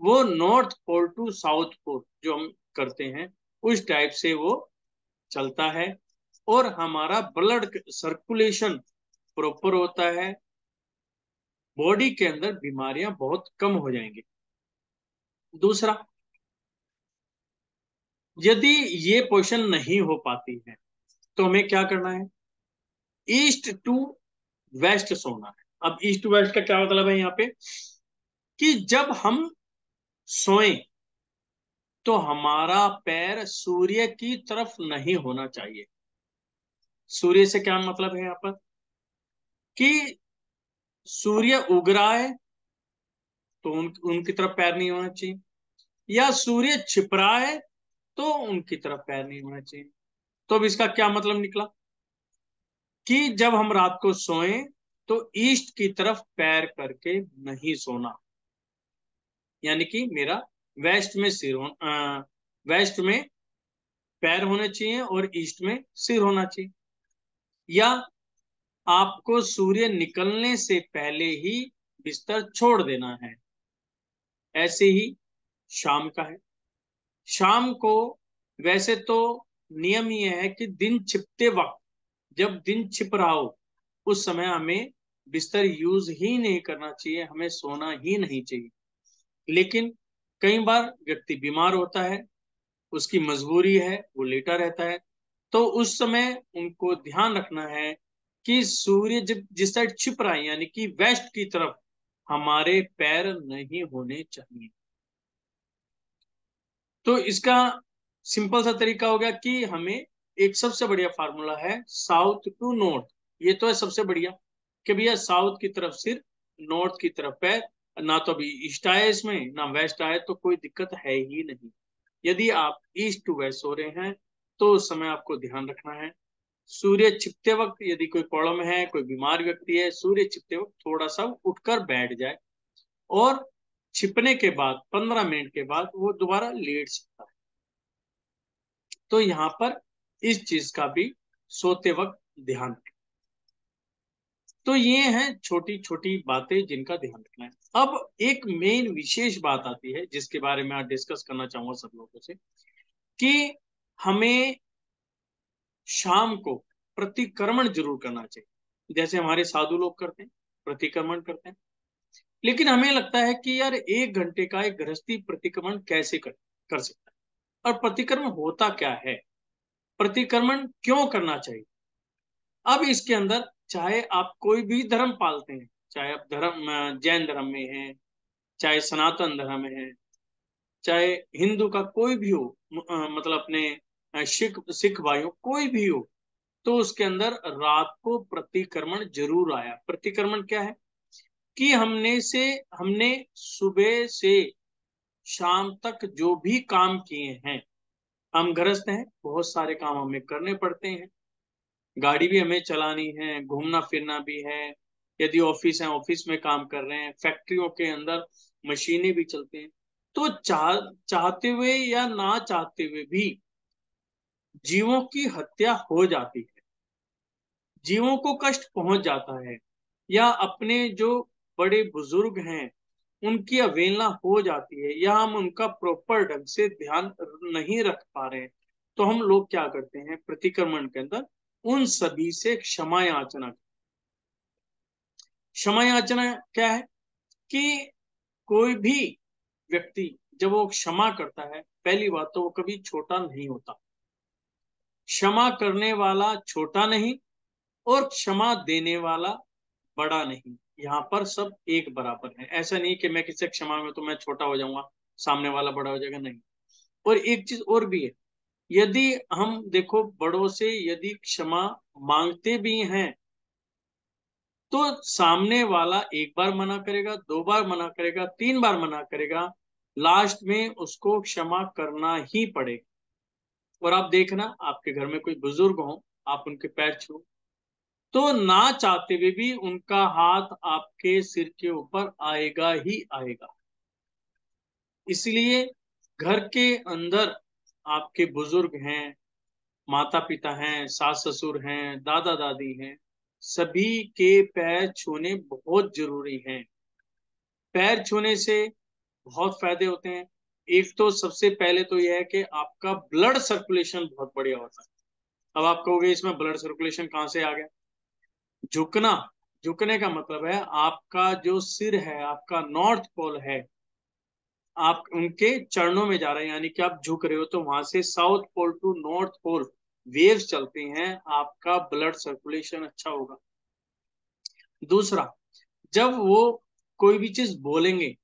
वो north pole to south pole जो हम करते हैं उस टाइप से वो चलता है, और हमारा ब्लड सर्कुलेशन प्रॉपर होता है, बॉडी के अंदर बीमारियां बहुत कम हो जाएंगी। दूसरा, यदि ये पोजीशन नहीं हो पाती है तो हमें क्या करना है, ईस्ट टू वेस्ट सोना है। अब ईस्ट टू वेस्ट का क्या मतलब है यहाँ पे, कि जब हम सोएं तो हमारा पैर सूर्य की तरफ नहीं होना चाहिए। सूर्य से क्या मतलब है यहाँ पर, कि सूर्य उग रहा है तो उनकी तरफ पैर नहीं होना चाहिए, या सूर्य छिप रहा है तो उनकी तरफ पैर नहीं होना चाहिए। तो अब इसका क्या मतलब निकला, कि जब हम रात को सोएं तो ईस्ट की तरफ पैर करके नहीं सोना, यानी कि मेरा वेस्ट में सिर वेस्ट में पैर होने चाहिए और ईस्ट में सिर होना चाहिए। या आपको सूर्य निकलने से पहले ही बिस्तर छोड़ देना है। ऐसे ही शाम का है, शाम को वैसे तो नियम ये है कि दिन छिपते वक्त, जब दिन छिप रहा हो उस समय हमें बिस्तर यूज ही नहीं करना चाहिए, हमें सोना ही नहीं चाहिए। लेकिन कई बार व्यक्ति बीमार होता है, उसकी मजबूरी है, वो लेटा रहता है, तो उस समय उनको ध्यान रखना है कि सूर्य जब जिस साइड छिप रहा है यानी कि वेस्ट की तरफ हमारे पैर नहीं होने चाहिए। तो इसका सिंपल सा तरीका हो गया कि हमें एक सबसे बढ़िया फार्मूला है साउथ टू नॉर्थ। ये तो है सबसे बढ़िया कि भैया साउथ की तरफ सिर, नॉर्थ की तरफ पैर, ना तो अभी ईस्ट आए इसमें ना वेस्ट आए तो कोई दिक्कत है ही नहीं। यदि आप ईस्ट टू वेस्ट हो रहे हैं तो उस समय आपको ध्यान रखना है, सूर्य छिपते वक्त यदि कोई प्रॉब्लम है, कोई बीमार व्यक्ति है, सूर्य छिपते वक्त थोड़ा सा उठकर बैठ जाए और छिपने के बाद 15 मिनट के बाद वो दोबारा लेट सकता है। तो यहाँ पर इस चीज का भी सोते वक्त ध्यान रखें। तो ये हैं छोटी छोटी बातें जिनका ध्यान रखना है। अब एक मेन विशेष बात आती है जिसके बारे में आज डिस्कस करना चाहूंगा सब लोगों से, कि हमें शाम को प्रतिक्रमण जरूर करना चाहिए, जैसे हमारे साधु लोग करते हैं, प्रतिक्रमण करते हैं। लेकिन हमें लगता है कि यार 1 घंटे का एक गृहस्थी प्रतिक्रमण कैसे कर सकता है, और प्रतिक्रमण होता क्या है, प्रतिक्रमण क्यों करना चाहिए। अब इसके अंदर चाहे आप कोई भी धर्म पालते हैं, चाहे आप धर्म जैन धर्म में हैं, चाहे सनातन धर्म में है, चाहे हिंदू का कोई भी हो, मतलब अपने सिख सिख भाई हो, कोई भी हो, तो उसके अंदर रात को प्रतिक्रमण जरूर आया। प्रतिक्रमण क्या है, कि हमने सुबह से शाम तक जो भी काम किए हैं, हम गृहस्थ हैं, बहुत सारे काम हमें करने पड़ते हैं, गाड़ी भी हमें चलानी है, घूमना फिरना भी है, यदि ऑफिस है ऑफिस में काम कर रहे हैं, फैक्ट्रियों के अंदर मशीनें भी चलती हैं। तो चाहते हुए या ना चाहते हुए भी जीवों की हत्या हो जाती है, जीवों को कष्ट पहुंच जाता है, या अपने जो बड़े बुजुर्ग हैं उनकी अवहेलना हो जाती है, या हम उनका प्रॉपर ढंग से ध्यान नहीं रख पा रहे हैं, तो हम लोग क्या करते हैं प्रतिक्रमण के अंदर उन सभी से क्षमा याचना। क्षमा याचना क्या है, कि कोई भी व्यक्ति जब वो क्षमा करता है, पहली बात तो वो कभी छोटा नहीं होता, क्षमा करने वाला छोटा नहीं और क्षमा देने वाला बड़ा नहीं, यहाँ पर सब एक बराबर है। ऐसा नहीं कि मैं किसी से क्षमा में तो मैं छोटा हो जाऊंगा, सामने वाला बड़ा हो जाएगा, नहीं। और एक चीज और भी है, यदि हम देखो बड़ों से यदि क्षमा मांगते भी हैं तो सामने वाला एक बार मना करेगा, 2 बार मना करेगा, 3 बार मना करेगा, लास्ट में उसको क्षमा करना ही पड़ेगा। और आप देखना आपके घर में कोई बुजुर्ग हो, आप उनके पैर छू तो ना चाहते हुए भी उनका हाथ आपके सिर के ऊपर आएगा ही आएगा। इसलिए घर के अंदर आपके बुजुर्ग हैं, माता पिता हैं, सास ससुर हैं, दादा दादी हैं, सभी के पैर छूने बहुत जरूरी हैं। पैर छूने से बहुत फायदे होते हैं। एक तो सबसे पहले तो यह है कि आपका ब्लड सर्कुलेशन बहुत बढ़िया होता है। अब आप कहोगे इसमें ब्लड सर्कुलेशन कहाँ से आ गया? झुकना, झुकने का मतलब है आपका जो सिर है, आपका नॉर्थ पोल है, आप उनके चरणों में जा रहे हैं, यानी कि आप झुक रहे हो, तो वहां से south pole to north pole waves चलते हैं, आपका ब्लड सर्कुलेशन अच्छा होगा। दूसरा, जब वो कोई भी चीज बोलेंगे,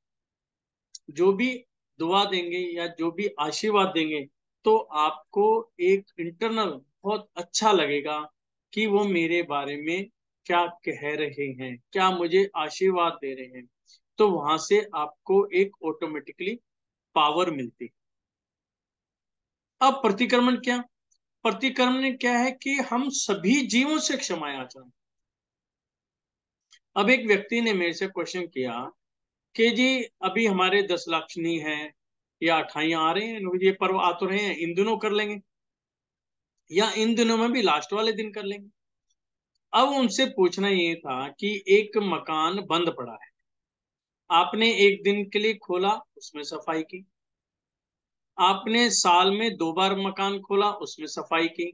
जो भी दुआ देंगे या जो भी आशीर्वाद देंगे, तो आपको एक इंटरनल बहुत अच्छा लगेगा कि वो मेरे बारे में क्या कह रहे हैं, क्या मुझे आशीर्वाद दे रहे हैं। तो वहां से आपको एक ऑटोमेटिकली पावर मिलती। अब प्रतिक्रमण क्या? प्रतिक्रमण क्या है कि हम सभी जीवों से क्षमा याचना। अब एक व्यक्ति ने मेरे से क्वेश्चन किया कि जी अभी हमारे 10 लक्षणी है या 28 आ रहे हैं, ये पर्व आ तो रहे हैं, इन दिनों कर लेंगे या इन दिनों में भी लास्ट वाले दिन कर लेंगे। अब उनसे पूछना ये था कि एक मकान बंद पड़ा है, आपने एक दिन के लिए खोला, उसमें सफाई की। आपने साल में 2 बार मकान खोला, उसमें सफाई की।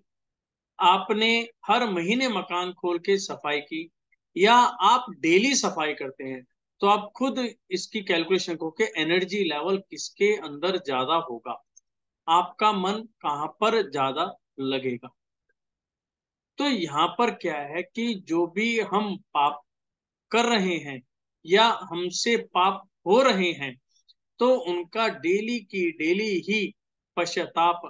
आपने हर महीने मकान खोल के सफाई की, या आप डेली सफाई करते हैं, तो आप खुद इसकी कैलकुलेशन करो कि एनर्जी लेवल किसके अंदर ज्यादा होगा, आपका मन कहां पर ज्यादा लगेगा। तो यहां पर क्या है कि जो भी हम पाप कर रहे हैं या हमसे पाप हो रहे हैं, तो उनका डेली की डेली ही पश्चाताप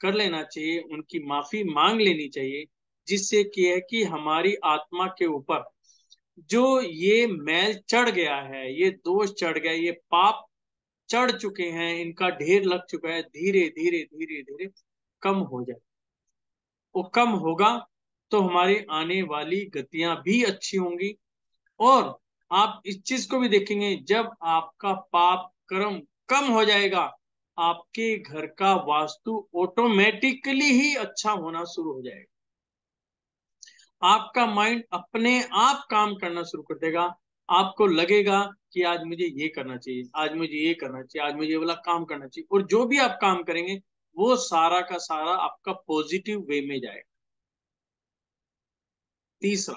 कर लेना चाहिए, उनकी माफी मांग लेनी चाहिए, जिससे क्या है कि हमारी आत्मा के ऊपर जो ये मैल चढ़ गया है, ये दोष चढ़ गया, ये पाप चढ़ चुके हैं, इनका ढेर लग चुका है, धीरे धीरे धीरे धीरे कम हो जाए। वो कम होगा तो हमारी आने वाली गतियां भी अच्छी होंगी। और आप इस चीज को भी देखेंगे, जब आपका पाप कर्म कम हो जाएगा, आपके घर का वास्तु ऑटोमेटिकली ही अच्छा होना शुरू हो जाएगा। आपका माइंड अपने आप काम करना शुरू कर देगा। आपको लगेगा कि आज मुझे ये करना चाहिए, आज मुझे ये करना चाहिए, आज मुझे ये वाला काम करना चाहिए, और जो भी आप काम करेंगे वो सारा का सारा आपका पॉजिटिव वे में जाएगा। तीसरा,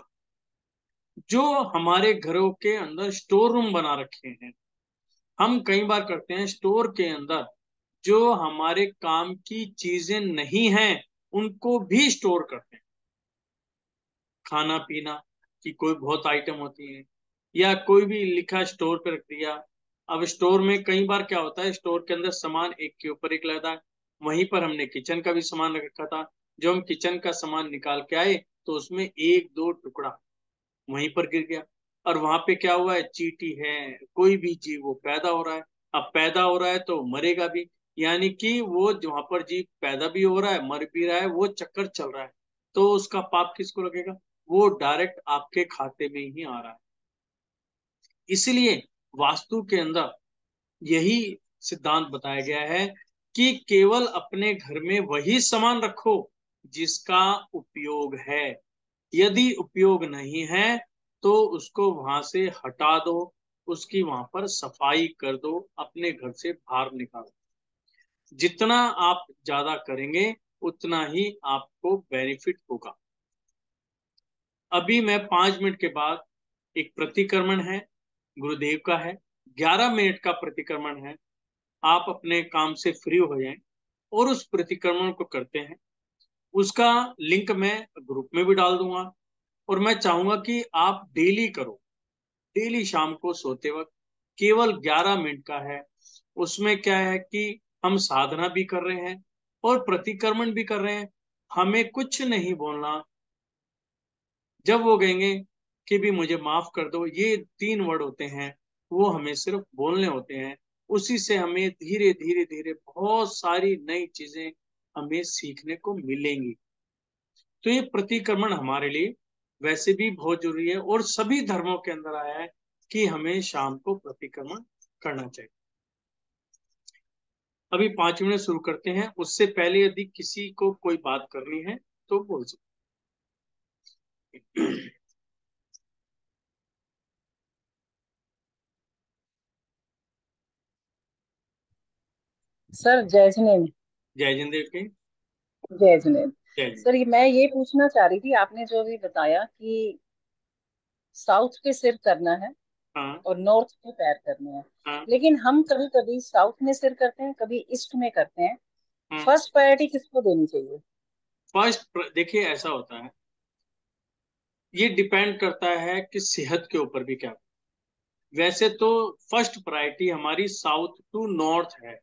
जो हमारे घरों के अंदर स्टोर रूम बना रखे हैं, हम कई बार करते हैं स्टोर के अंदर जो हमारे काम की चीजें नहीं हैं उनको भी स्टोर करते हैं। खाना पीना की कोई बहुत आइटम होती है, या कोई भी लिखा स्टोर पे रख दिया। अब स्टोर में कई बार क्या होता है, स्टोर के अंदर सामान एक के ऊपर एक लगता है। वहीं पर हमने किचन का भी सामान रखा था, जो हम किचन का सामान निकाल के आए तो उसमें एक दो टुकड़ा वहीं पर गिर गया। और वहां पे क्या हुआ है, चींटी है, कोई भी जीव वो पैदा हो रहा है। अब पैदा हो रहा है तो मरेगा भी, यानी कि वो वहां पर जीव पैदा भी हो रहा है, मर भी रहा है, वो चक्कर चल रहा है। तो उसका पाप किसको लगेगा? वो डायरेक्ट आपके खाते में ही आ रहा है। इसलिए वास्तु के अंदर यही सिद्धांत बताया गया है कि केवल अपने घर में वही सामान रखो जिसका उपयोग है। यदि उपयोग नहीं है तो उसको वहां से हटा दो, उसकी वहां पर सफाई कर दो, अपने घर से बाहर निकालो। जितना आप ज्यादा करेंगे उतना ही आपको बेनिफिट होगा। अभी मैं 5 मिनट के बाद, एक प्रतिक्रमण है, गुरुदेव का है, 11 मिनट का प्रतिक्रमण है। आप अपने काम से फ्री हो जाएं और उस प्रतिक्रमण को करते हैं। उसका लिंक मैं ग्रुप में भी डाल दूंगा, और मैं चाहूंगा कि आप डेली करो। डेली शाम को सोते वक्त केवल 11 मिनट का है। उसमें क्या है कि हम साधना भी कर रहे हैं और प्रतिक्रमण भी कर रहे हैं। हमें कुछ नहीं बोलना। जब वो कहेंगे कि भी मुझे माफ कर दो, ये 3 वर्ड होते हैं, वो हमें सिर्फ बोलने होते हैं। उसी से हमें धीरे धीरे धीरे बहुत सारी नई चीजें हमें सीखने को मिलेंगी। तो ये प्रतिक्रमण हमारे लिए वैसे भी बहुत जरूरी है, और सभी धर्मों के अंदर आया है कि हमें शाम को प्रतिक्रमण करना चाहिए। अभी 5 मिनट शुरू करते हैं, उससे पहले यदि किसी को कोई बात करनी है तो बोल सकते। सर जय जिनेन्द्र। जय जिंदेव के। जय जिनेन्द्र। जय जिंद। सर मैं ये पूछना चाह रही थी, आपने जो भी बताया कि साउथ पे सिर करना है हाँ और नॉर्थ पे पैर करने हैं, हाँ लेकिन हम कभी कभी साउथ में सिर करते हैं, कभी ईस्ट में करते हैं। हाँ। फर्स्ट प्रायोरिटी किसको देनी चाहिए? फर्स्ट देखिए ऐसा होता है, ये डिपेंड करता है कि सेहत के ऊपर भी क्या। वैसे तो फर्स्ट प्रायोरिटी हमारी साउथ टू नॉर्थ है।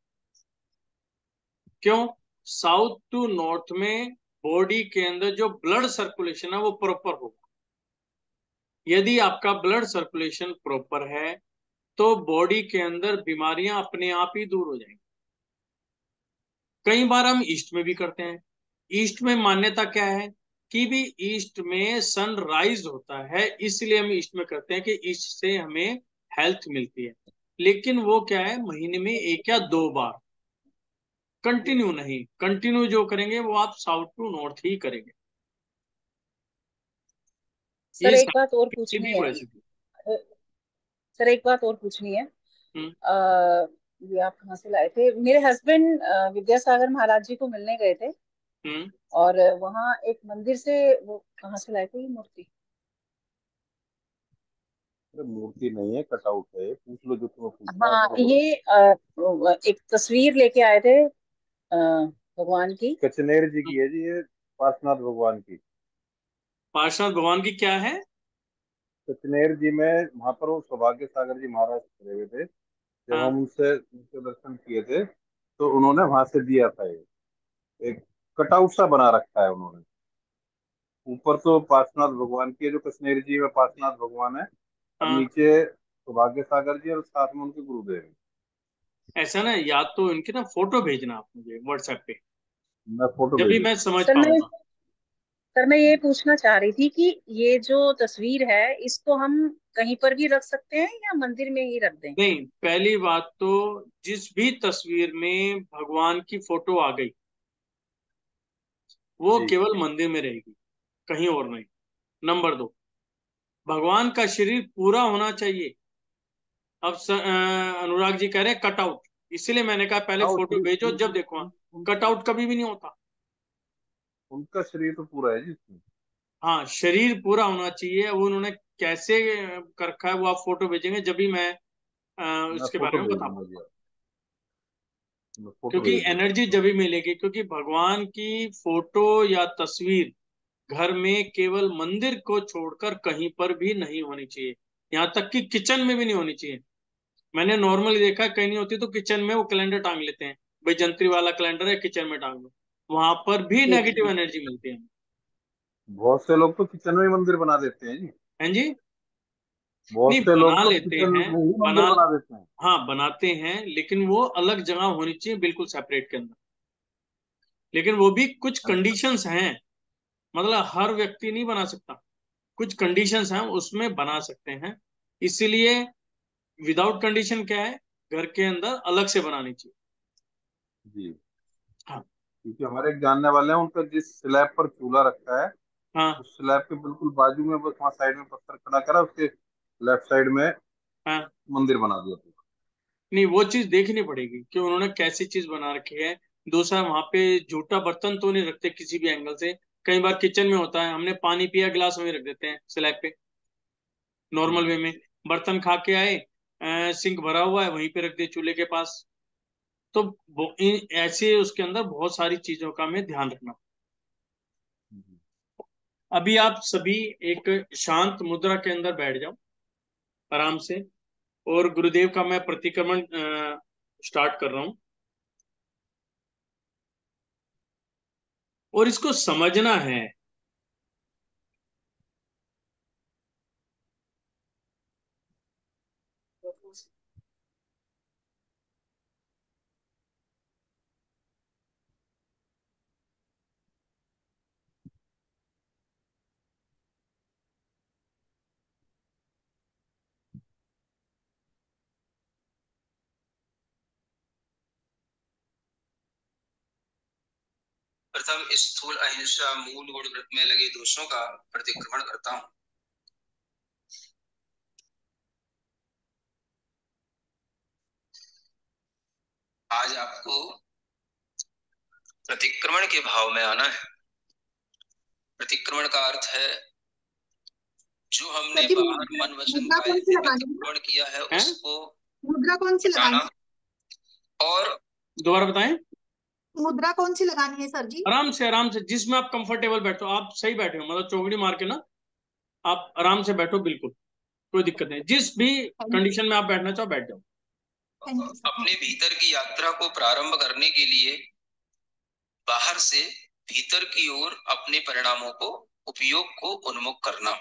क्यों? साउथ टू नॉर्थ में बॉडी के अंदर जो ब्लड सर्कुलेशन है वो प्रॉपर होगा। यदि आपका ब्लड सर्कुलेशन प्रॉपर है तो बॉडी के अंदर बीमारियां अपने आप ही दूर हो जाएंगी। कई बार हम ईस्ट में भी करते हैं। ईस्ट में मान्यता क्या है कि भी ईस्ट में सनराइज होता है, इसलिए हम ईस्ट में करते हैं कि ईस्ट से हमें हेल्थ मिलती है। लेकिन वो क्या है, महीने में 1 या 2 बार, कंटिन्यू नहीं। कंटिन्यू जो करेंगे वो आप साउथ टू नॉर्थ ही करेंगे। सर ये एक बात और सारी पूछनी भी है। वैसे। सर एक बात और पूछनी है। हम्म। ये आप कहाँ से लाए थे? मेरे हस्बैंड विद्यासागर महाराज जी को मिलने गए थे, हम्म। और वहाँ एक मंदिर से, वो कहाँ से लाए थे ये मूर्ति? अरे मूर्ति नहीं है, कटआउट है, पूछ लो जो तुम्हें पूछना है हाँ, तो बोलो। ये एक तस्वीर लेके आए थे भगवान की। कचनेर जी की है जी ये, पार्श्वनाथ भगवान की। पार्षद भगवान की क्या है? कचनेर जी में वहां पर वो सौभाग्य सागर जी महाराज खड़े हुए थे, जब हाँ हम उनसे उनके दर्शन किए थे तो उन्होंने वहां से दिया था ये। एक कटआउट सा बना रखा है उन्होंने। ऊपर तो पार्श्वनाथ भगवान की है, जो कश्मीर जी में पार्श्वनाथ भगवान है, और हाँ। नीचे सौभाग्य सागर जी और साथ में उनके गुरुदेव हैं। ऐसा ना, या तो इनकी ना फोटो भेजना आप मुझे व्हाट्सएप पे, मैं फोटो जब भी भेजूँ? मैं समझ सर मैं पाऊंगा। सर मैं ये पूछना चाह रही थी कि ये जो तस्वीर है, इसको हम कहीं पर भी रख सकते हैं या मंदिर में ही रख दें? नहीं, पहली बात तो जिस भी तस्वीर में भगवान की फोटो आ गई वो जी। केवल मंदिर में रहेगी, कहीं और नहीं। नंबर 2, भगवान का शरीर पूरा होना चाहिए। अब अनुराग जी कह रहे हैं कटआउट, इसीलिए मैंने कहा पहले हाँ वो फोटो शरीर भेजो जब देखो। कटआउट कभी भी नहीं होता। उनका शरीर तो पूरा है जी इसमें। हाँ, शरीर पूरा होना चाहिए। वो उन्होंने कैसे कर रखा है वो आप फोटो भेजेंगे जब भी मैं मैं उसके फोटो बारे में भेज बता दूंगा जी पाऊंगा। आपको। मैं फोटो क्योंकि भेज दूंगा एनर्जी आपको। जब भी मिलेगी, क्योंकि भगवान की फोटो या तस्वीर घर में केवल मंदिर को छोड़कर कहीं पर भी नहीं होनी चाहिए। यहाँ तक कि किचन में भी नहीं होनी चाहिए। मैंने नॉर्मली देखा, कहीं नहीं होती तो किचन में वो कैलेंडर टांग लेते हैं, भाई जंत्री वाला कैलेंडर है किचन में टांग लो। वहां पर भी जी नेगेटिव जी। एनर्जी मिलती है। बहुत से लोग तो किचन में ही मंदिर बना देते हैं जी। हैं जी? बहुत नहीं, से लोग बना तो लेते किचन हैं। में ही मंदिर बना बना देते हैं। हाँ, बनाते हैं, लेकिन वो अलग जगह होनी चाहिए, बिल्कुल सेपरेट के अंदर। लेकिन वो भी कुछ अच्छा। कंडीशंस हैं, मतलब हर व्यक्ति नहीं बना सकता। कुछ कंडीशंस हैं, उसमें बना सकते हैं। इसीलिए विदाउट कंडीशन क्या है, घर के अंदर अलग से बनानी चाहिए। जी। हाँ क्योंकि हमारे एक जानने वाले हैं, उनका जिस स्लैब पर चूल्हा रखा है, हाँ उस स्लैब के बिल्कुल बाजू में, बस वहाँ साइड में पत्थर खड़ा करा, उसके लेफ्ट साइड में हाँ। मंदिर बना दिया था। नहीं, वो चीज देखनी पड़ेगी कि उन्होंने कैसी चीज बना रखी है। दूसरा, वहां पे झूठा बर्तन तो नहीं रखते किसी भी एंगल से। कई बार किचन में होता है, हमने पानी पिया गिलास में रख देते हैं स्लैब पे, नॉर्मल वे हम्म। में। बर्तन खा के आए, सिंक भरा हुआ है वहीं पे रख दिए चूल्हे के पास। तो ऐसे उसके अंदर बहुत सारी चीजों का हमें ध्यान रखना। हम्म। अभी आप सभी एक शांत मुद्रा के अंदर बैठ जाओ आराम से, और गुरुदेव का मैं प्रतिक्रमण स्टार्ट कर रहा हूं। और इसको समझना है। प्रथम स्थूल अहिंसा मूल गुण व्रत में लगे दोषों का प्रतिक्रमण करता हूं। आज आपको प्रतिक्रमण के भाव में आना है। प्रतिक्रमण का अर्थ है जो हमने सर जी बाहर मन वचन मुद्रा काया कौन सी से लगानी है? प्रतिक्रमण किया है उसको मुद्रा कौन सी लगानी हटाना। और दोबारा बताएं। मुद्रा कौन सी लगानी है सर जी? आराम से जिसमें आप कंफर्टेबल बैठो। आप सही बैठे हो, मतलब चौकड़ी मार के ना आप आराम से बैठो, बिल्कुल कोई दिक्कत नहीं। जिस भी कंडीशन में आप बैठना चाहो बैठ जाओ। अपने भीतर की यात्रा को प्रारंभ करने के लिए बाहर से भीतर की ओर अपने परिणामों को उपयोग को उन्मुख करना।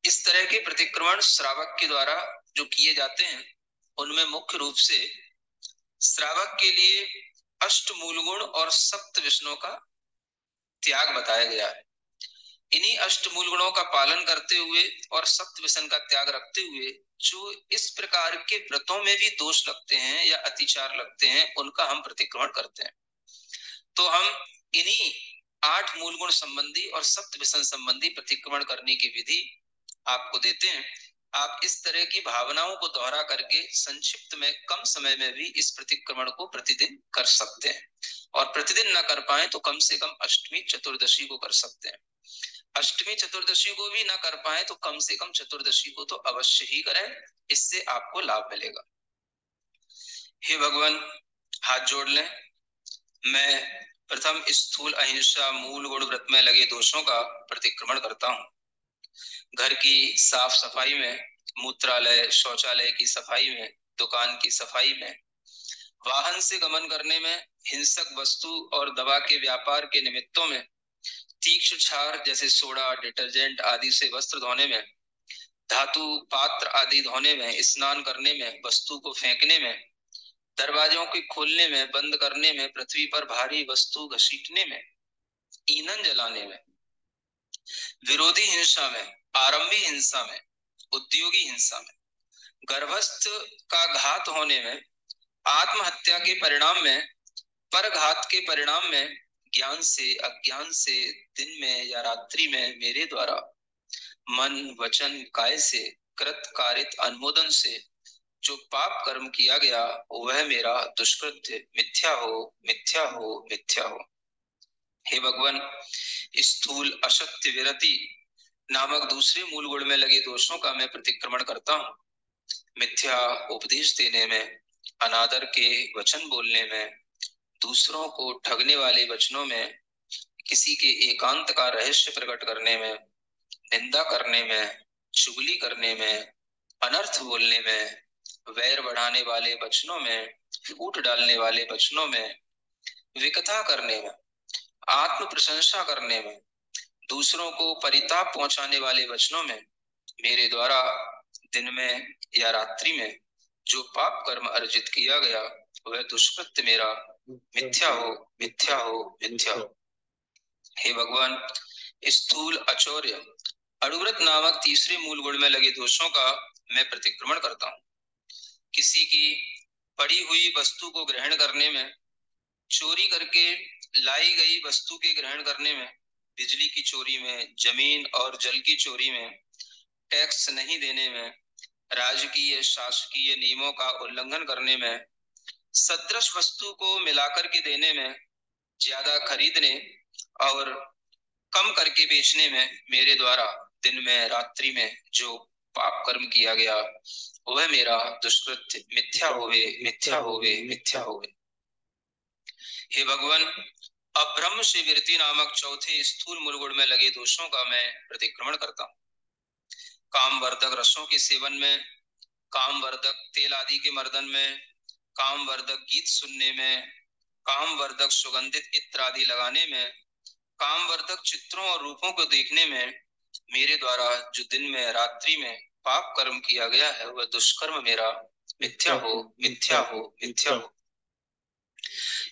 इस तरह के प्रतिक्रमण श्रावक के द्वारा जो किए जाते हैं उनमें मुख्य रूप से श्रावक के लिए अष्ट मूल गुण और सप्त विष्णु का त्याग बताया गया है। इन्हीं अष्ट मूल गुणों का पालन करते हुए और सप्त व्यसन का त्याग रखते हुए जो इस प्रकार के व्रतों में भी दोष लगते हैं या अतिचार लगते हैं उनका हम प्रतिक्रमण करते हैं। तो हम इन्हीं 8 मूल गुण संबंधी और सप्त व्यसन संबंधी प्रतिक्रमण करने की विधि आपको देते हैं। आप इस तरह की भावनाओं को दोहरा करके संक्षिप्त में कम समय में भी इस प्रतिक्रमण को प्रतिदिन कर सकते हैं, और प्रतिदिन ना कर पाए तो कम से कम अष्टमी चतुर्दशी को कर सकते हैं। अष्टमी चतुर्दशी को भी ना कर पाए तो कम से कम चतुर्दशी को तो अवश्य ही करें, इससे आपको लाभ मिलेगा। हे भगवान, हाथ जोड़ लें। मैं प्रथम स्थूल अहिंसा मूल गुण व्रत में लगे दोषों का प्रतिक्रमण करता हूं। घर की साफ सफाई में, मूत्रालय शौचालय की सफाई में, दुकान की सफाई में, वाहन से गमन करने में, हिंसक वस्तु और दवा के व्यापार के निमित्तों में, तीक्ष्ण क्षार जैसे सोडा डिटर्जेंट आदि से वस्त्र धोने में, धातु पात्र आदि धोने में, स्नान करने में, वस्तु को फेंकने में, दरवाजों के खोलने में बंद करने में, पृथ्वी पर भारी वस्तु घसीटने में, ईंधन जलाने में, विरोधी हिंसा में, आरंभी हिंसा में, उद्योगी हिंसा में, गर्भस्थ का घात होने में, आत्महत्या के परिणाम में, परघात के परिणाम में, ज्ञान से अज्ञान से, दिन में या रात्रि में मेरे द्वारा मन वचन काय से कृत कारित अनुमोदन से जो पाप कर्म किया गया वह मेरा दुष्कृत्य मिथ्या हो, मिथ्या हो, मिथ्या हो। हे भगवान, स्थूल असत्य विरति नामक दूसरे मूल गुण में लगे दोषों का मैं प्रतिक्रमण करता हूँ। मिथ्या उपदेश देने में, अनादर के वचन बोलने में, दूसरों को ठगने वाले वचनों में, किसी के एकांत का रहस्य प्रकट करने में, निंदा करने में, चुगली करने में, अनर्थ बोलने में, वैर बढ़ाने वाले वचनों में, फूट डालने वाले वचनों में, विकथा करने में, आत्म प्रशंसा करने में, दूसरों को परिताप पहुंचाने वाले वचनों में, मेरे द्वारा दिन में या रात्रि में जो पाप कर्म अर्जित किया गया वह दुष्कृत्य मेरा मिथ्या हो, मिथ्या हो, मिथ्या हो। हे भगवान, स्थूल अचौर्य अणुव्रत नामक तीसरे मूल गुण में लगे दोषों का मैं प्रतिक्रमण करता हूँ। किसी की पड़ी हुई वस्तु को ग्रहण करने में, चोरी करके लाई गई वस्तु के ग्रहण करने में, बिजली की चोरी में, जमीन और जल की चोरी में, टैक्स नहीं देने में, राजकीय शासकीय नियमों का उल्लंघन करने में, सदृश वस्तु को मिलाकर के देने में, ज्यादा खरीदने और कम करके बेचने में, मेरे द्वारा दिन में रात्रि में जो पाप कर्म किया गया वह मेरा दुष्कृत्य मिथ्या होवे, मिथ्या होवे, मिथ्या होवे। हे भगवान, अब्रह्म से विरति नामक चौथे स्थूल मूल गुण में लगे दोषों का मैं प्रतिक्रमण करता हूँ। काम वर्धक रसों के सेवन में, काम वर्धक तेल आदि के मर्दन में, काम वर्धक गीत सुनने में, काम वर्धक सुगंधित इत्र आदि लगाने में, काम वर्धक चित्रों और रूपों को देखने में, मेरे द्वारा जो दिन में रात्रि में पाप कर्म किया गया है वह दुष्कर्म मेरा मिथ्या हो, मिथ्या हो, मिथ्या हो।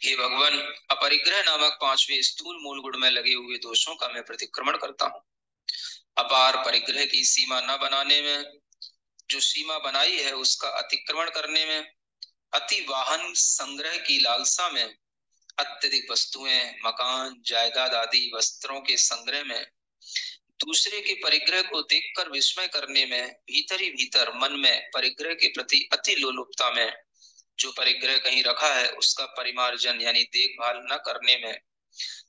हे भगवान, अपरिग्रह नामक पांचवें स्थूल मूल गुण में लगे हुए दोषों का मैं प्रतिक्रमण करता हूँ। अपार परिग्रह की सीमा न बनाने में, जो सीमा बनाई है उसका अतिक्रमण करने में, अति वाहन संग्रह की लालसा में, अत्यधिक वस्तुएं, मकान, जायदाद आदि वस्त्रों के संग्रह में, दूसरे के परिग्रह को देखकर विस्मय करने में, भीतर ही भीतर मन में परिग्रह के प्रति अति लोलुपता में, जो परिग्रह कहीं रखा है उसका परिमार्जन यानी देखभाल न करने में,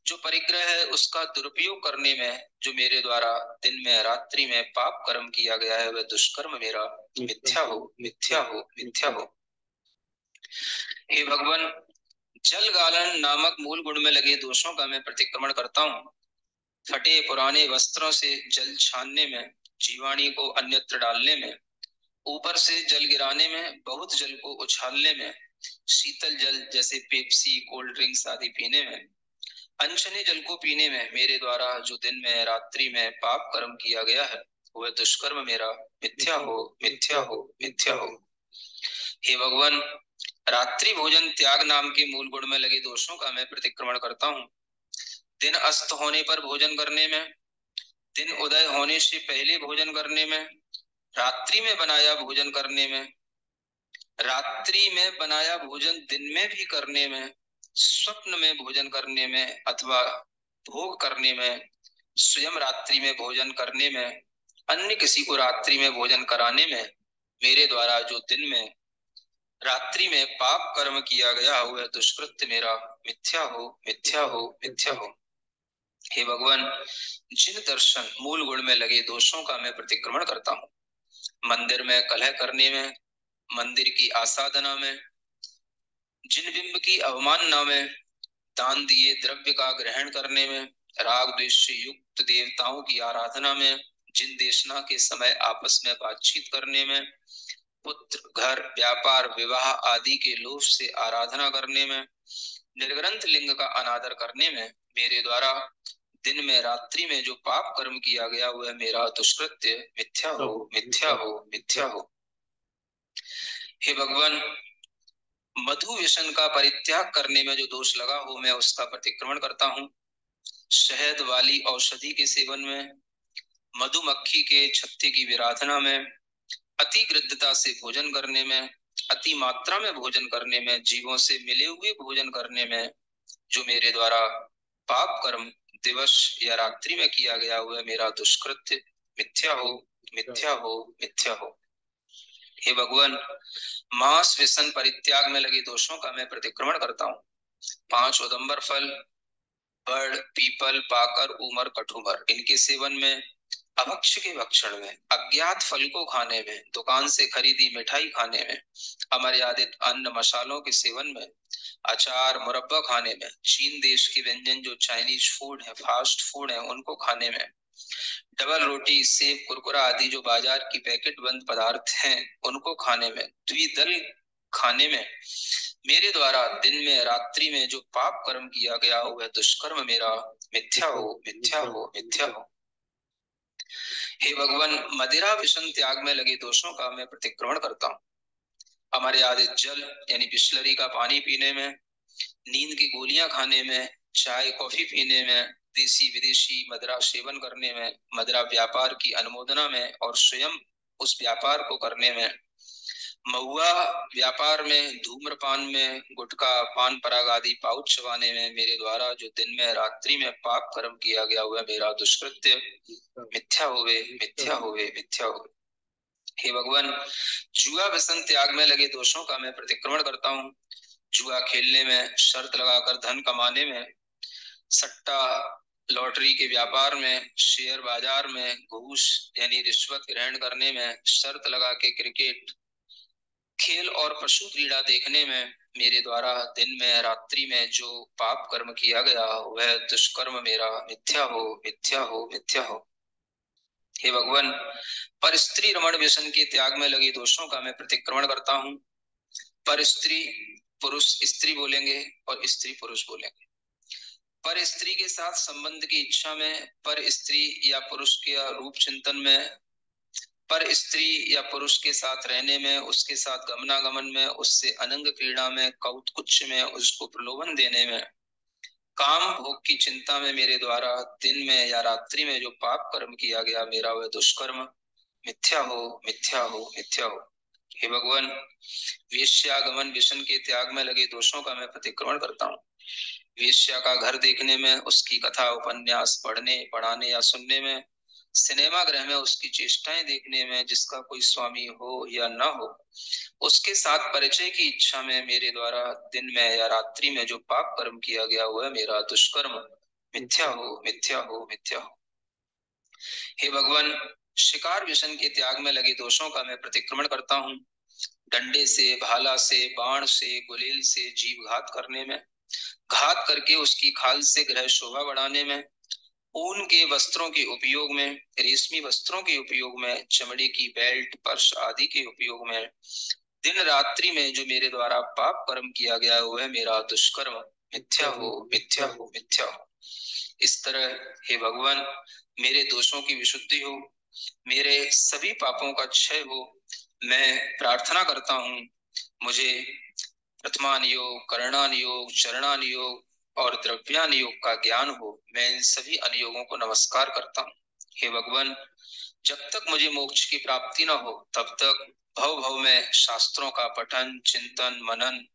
जो परिग्रह है उसका दुरुपयोग करने में, जो मेरे द्वारा दिन में रात्रि में पाप कर्म किया गया है वह दुष्कर्म मेरा मिथ्या हो, मिथ्या हो, मिथ्या हो। हे भगवान, जल गालन नामक मूल गुण में लगे दोषों का मैं प्रतिक्रमण करता हूँ। फटे पुराने वस्त्रों से जल छानने में, जीवाणी को अन्यत्र डालने में, ऊपर से जल गिराने में, बहुत जल को उछालने में, शीतल जल जैसे पेप्सी, कोल्ड ड्रिंक्स आदि पीने में, अनछने जल को पीने में, मेरे द्वारा जो दिन में रात्रि में पाप कर्म किया गया है वह दुष्कर्म मेरा मिथ्या हो, मिथ्या हो, मिथ्या हो। हे भगवान, रात्रि भोजन त्याग नाम के मूल गुण में लगे दोषों का मैं प्रतिक्रमण करता हूँ। दिन अस्त होने पर भोजन करने में, दिन उदय होने से पहले भोजन करने में, रात्रि में बनाया भोजन करने में, रात्रि में बनाया भोजन दिन में भी करने में, स्वप्न में भोजन करने में अथवा भोग करने में, स्वयं रात्रि में भोजन करने में, अन्य किसी को रात्रि में भोजन कराने में, मेरे द्वारा जो दिन में रात्रि में पाप कर्म किया गया वह दुष्कृत्य मेरा मिथ्या हो, मिथ्या हो, मिथ्या हो। हे भगवान, जिन दर्शन मूल गुण में लगे दोषों का मैं प्रतिक्रमण करता हूँ, मंदिर में कलह करने में, मंदिर की आसाधना में, जिन बिंब की अवमानना में, दान दिए द्रव्य का ग्रहण करने में, राग द्वेष से युक्त देवताओं की आराधना में, जिन देशना के समय आपस में बातचीत करने में, पुत्र, घर, व्यापार, विवाह आदि के लोभ से आराधना करने में, निर्ग्रंथ लिंग का अनादर करने में, मेरे द्वारा दिन में रात्रि में जो पाप कर्म किया गया वह मेरा दुष्कृत्य मिथ्या हो, मिथ्या हो, मिथ्या हो। हे भगवान, मधु व्यसन का परित्याग करने में जो दोष लगा हो मैं उसका प्रतिक्रमण करता हूँ। शहद वाली औषधि के सेवन में, मधुमक्खी के छत्ते की विराधना में, अति गृद्धता से भोजन करने में, अति मात्रा में भोजन करने में, जीवों से मिले हुए भोजन करने में, जो मेरे द्वारा पाप कर्म दिवस या रात्रि में किया गया हुआ मेरा दुष्कृत्य मिथ्या हो, मिथ्या हो, मिथ्या हो। हे भगवान, मांस व्यसन परित्याग में लगे दोषों का मैं प्रतिक्रमण करता हूँ। 5 उदंबर फल, बड़, पीपल, पाकर, उमर, कठुमर, इनके सेवन में, अभक्ष्य के भक्षण में, अज्ञात फल को खाने में, दुकान से खरीदी मिठाई खाने में, अमर्यादित अन्न मसालों के सेवन में, अचार मुरब्बा खाने में, चीन देश के व्यंजन जो चाइनीज फूड है, फास्ट फूड है, उनको खाने में, डबल रोटी, सेब, कुरकुरा आदि जो बाजार की पैकेट बंद पदार्थ हैं उनको खाने में, द्विदल खाने में, मेरे द्वारा दिन में रात्रि में जो पाप कर्म किया गया वह दुष्कर्म मेरा मिथ्या हो, मिथ्या हो, मिथ्या हो। हे भगवान, मदिरा व्यसन त्याग में लगे दोषों का मैं प्रतिक्रमण करता हूँ। अमर्यादित जल यानी बिस्लरी का पानी पीने में, नींद की गोलियां खाने में, चाय कॉफी पीने में, देसी विदेशी मदिरा सेवन करने में, मदिरा व्यापार की अनुमोदना में और स्वयं उस व्यापार को करने में, महुआ व्यापार में, धूम्रपान में, गुटखा, पान पराग आदि पाउच चबाने में, मेरे द्वारा जो दिन में रात्रि में पाप कर्म किया गया हुआ मेरा दुष्कृत्य मिथ्या होवे, मिथ्या होवे, मिथ्या होवे। हे भगवान, जुआ व्यसन त्याग में लगे दोषों का मैं प्रतिक्रमण करता हूँ। जुआ खेलने में, शर्त लगाकर धन कमाने में, सट्टा लॉटरी के व्यापार में, शेयर बाजार में, घूस यानी रिश्वत ग्रहण करने में, शर्त लगा के क्रिकेट खेल और पशु क्रीड़ा देखने में, मेरे द्वारा दिन में रात्रि में जो पाप कर्म किया गया वह दुष्कर्म मेरा मिथ्या हो, मिथ्या हो, मिथ्या हो। हे भगवान, पर स्त्री रमण व्यसन के त्याग में लगे दोषों का मैं प्रतिक्रमण करता हूँ। पर स्त्री पुरुष स्त्री बोलेंगे और स्त्री पुरुष बोलेंगे। पर स्त्री के साथ संबंध की इच्छा में, पर स्त्री या पुरुष के रूप चिंतन में, पर स्त्री या पुरुष के साथ रहने में, उसके साथ गमनागमन में, उससे अनंग क्रीड़ा में, कौतकुच्च में, उसको प्रलोभन देने में, काम भोग की चिंता में, मेरे द्वारा दिन में या रात्रि में जो पाप कर्म किया गया मेरा वह दुष्कर्म मिथ्या हो, मिथ्या हो, मिथ्या हो। हे भगवान, वेश्यागमन व्यसन के त्याग में लगे दोषों का मैं प्रतिक्रमण करता हूँ। वेश्या का घर देखने में, उसकी कथा उपन्यास पढ़ने पढ़ाने या सुनने में, सिनेमा गृह में उसकी चेष्टाएं देखने में, जिसका कोई स्वामी हो या न हो, उसके साथ परिचय की इच्छा में मेरे द्वारा दिन में या रात्रि में जो पाप कर्म किया गया हुआ है मेरा दुष्कर्म मिथ्या हो, मिथ्या हो, मिथ्या हो। हे भगवान, शिकार व्यसन के त्याग में लगे दोषों का मैं प्रतिक्रमण करता हूँ। डंडे से, भाला से, बाण से, गुलेल से जीव घात करने में, घात करके उसकी खाल से गृह शोभा बढ़ाने में, ऊन के वस्त्रों के उपयोग में, रेशमी वस्त्रों के उपयोग में, चमड़े की बेल्ट, पर्स आदि के उपयोग में, दिन रात्रि में जो मेरे द्वारा पाप कर्म किया गया हुआ है मेरा दुष्कर्म मिथ्या हो, मिथ्या हो, मिथ्या हो। इस तरह हे भगवान, मेरे दोषों की विशुद्धि हो, मेरे सभी पापों का क्षय हो। मैं प्रार्थना करता हूँ मुझे प्रथमान योग, करणान योग, चरणान योग और द्रव्यान योग का ज्ञान हो। मैं इन सभी अनुयोगों को नमस्कार करता हूँ। हे भगवान, जब तक मुझे मोक्ष की प्राप्ति न हो तब तक भव भव में शास्त्रों का पठन, चिंतन, मनन।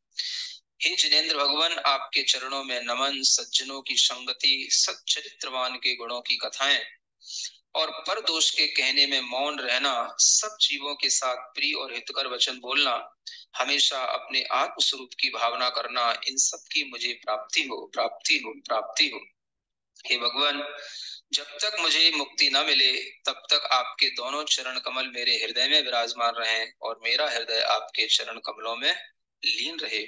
हे जिनेन्द्र भगवान, आपके चरणों में नमन, सज्जनों की संगति, सच्चरित्रवान के गुणों की कथाएं और पर दोष के कहने में मौन रहना, सब जीवों के साथ प्रिय और हितकर वचन बोलना, हमेशा अपने आत्म स्वरूप की भावना करना, इन सब की मुझे प्राप्ति हो, प्राप्ति हो, प्राप्ति हो। हे भगवान, जब तक मुझे मुक्ति न मिले तब तक आपके दोनों चरण कमल मेरे हृदय में विराजमान रहें और मेरा हृदय आपके चरण कमलों में लीन रहे।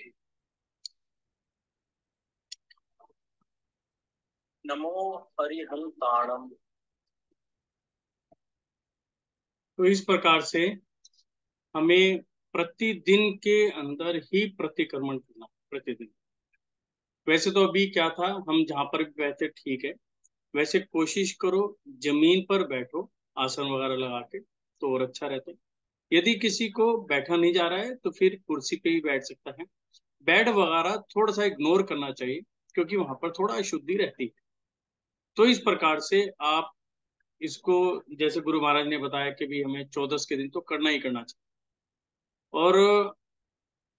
नमो हरिहंताणम। तो इस प्रकार से हमें प्रतिदिन के अंदर ही प्रतिक्रमण करना, प्रतिदिन। वैसे तो अभी क्या था, हम जहां पर भी बैठे ठीक है, वैसे कोशिश करो जमीन पर बैठो, आसन वगैरह लगा के, तो और अच्छा रहता है। यदि किसी को बैठा नहीं जा रहा है तो फिर कुर्सी पे ही बैठ सकता है। बेड वगैरह थोड़ा सा इग्नोर करना चाहिए, क्योंकि वहां पर थोड़ा अशुद्धि रहती है। तो इस प्रकार से आप इसको, जैसे गुरु महाराज ने बताया कि भी हमें 14 के दिन तो करना ही करना चाहिए। और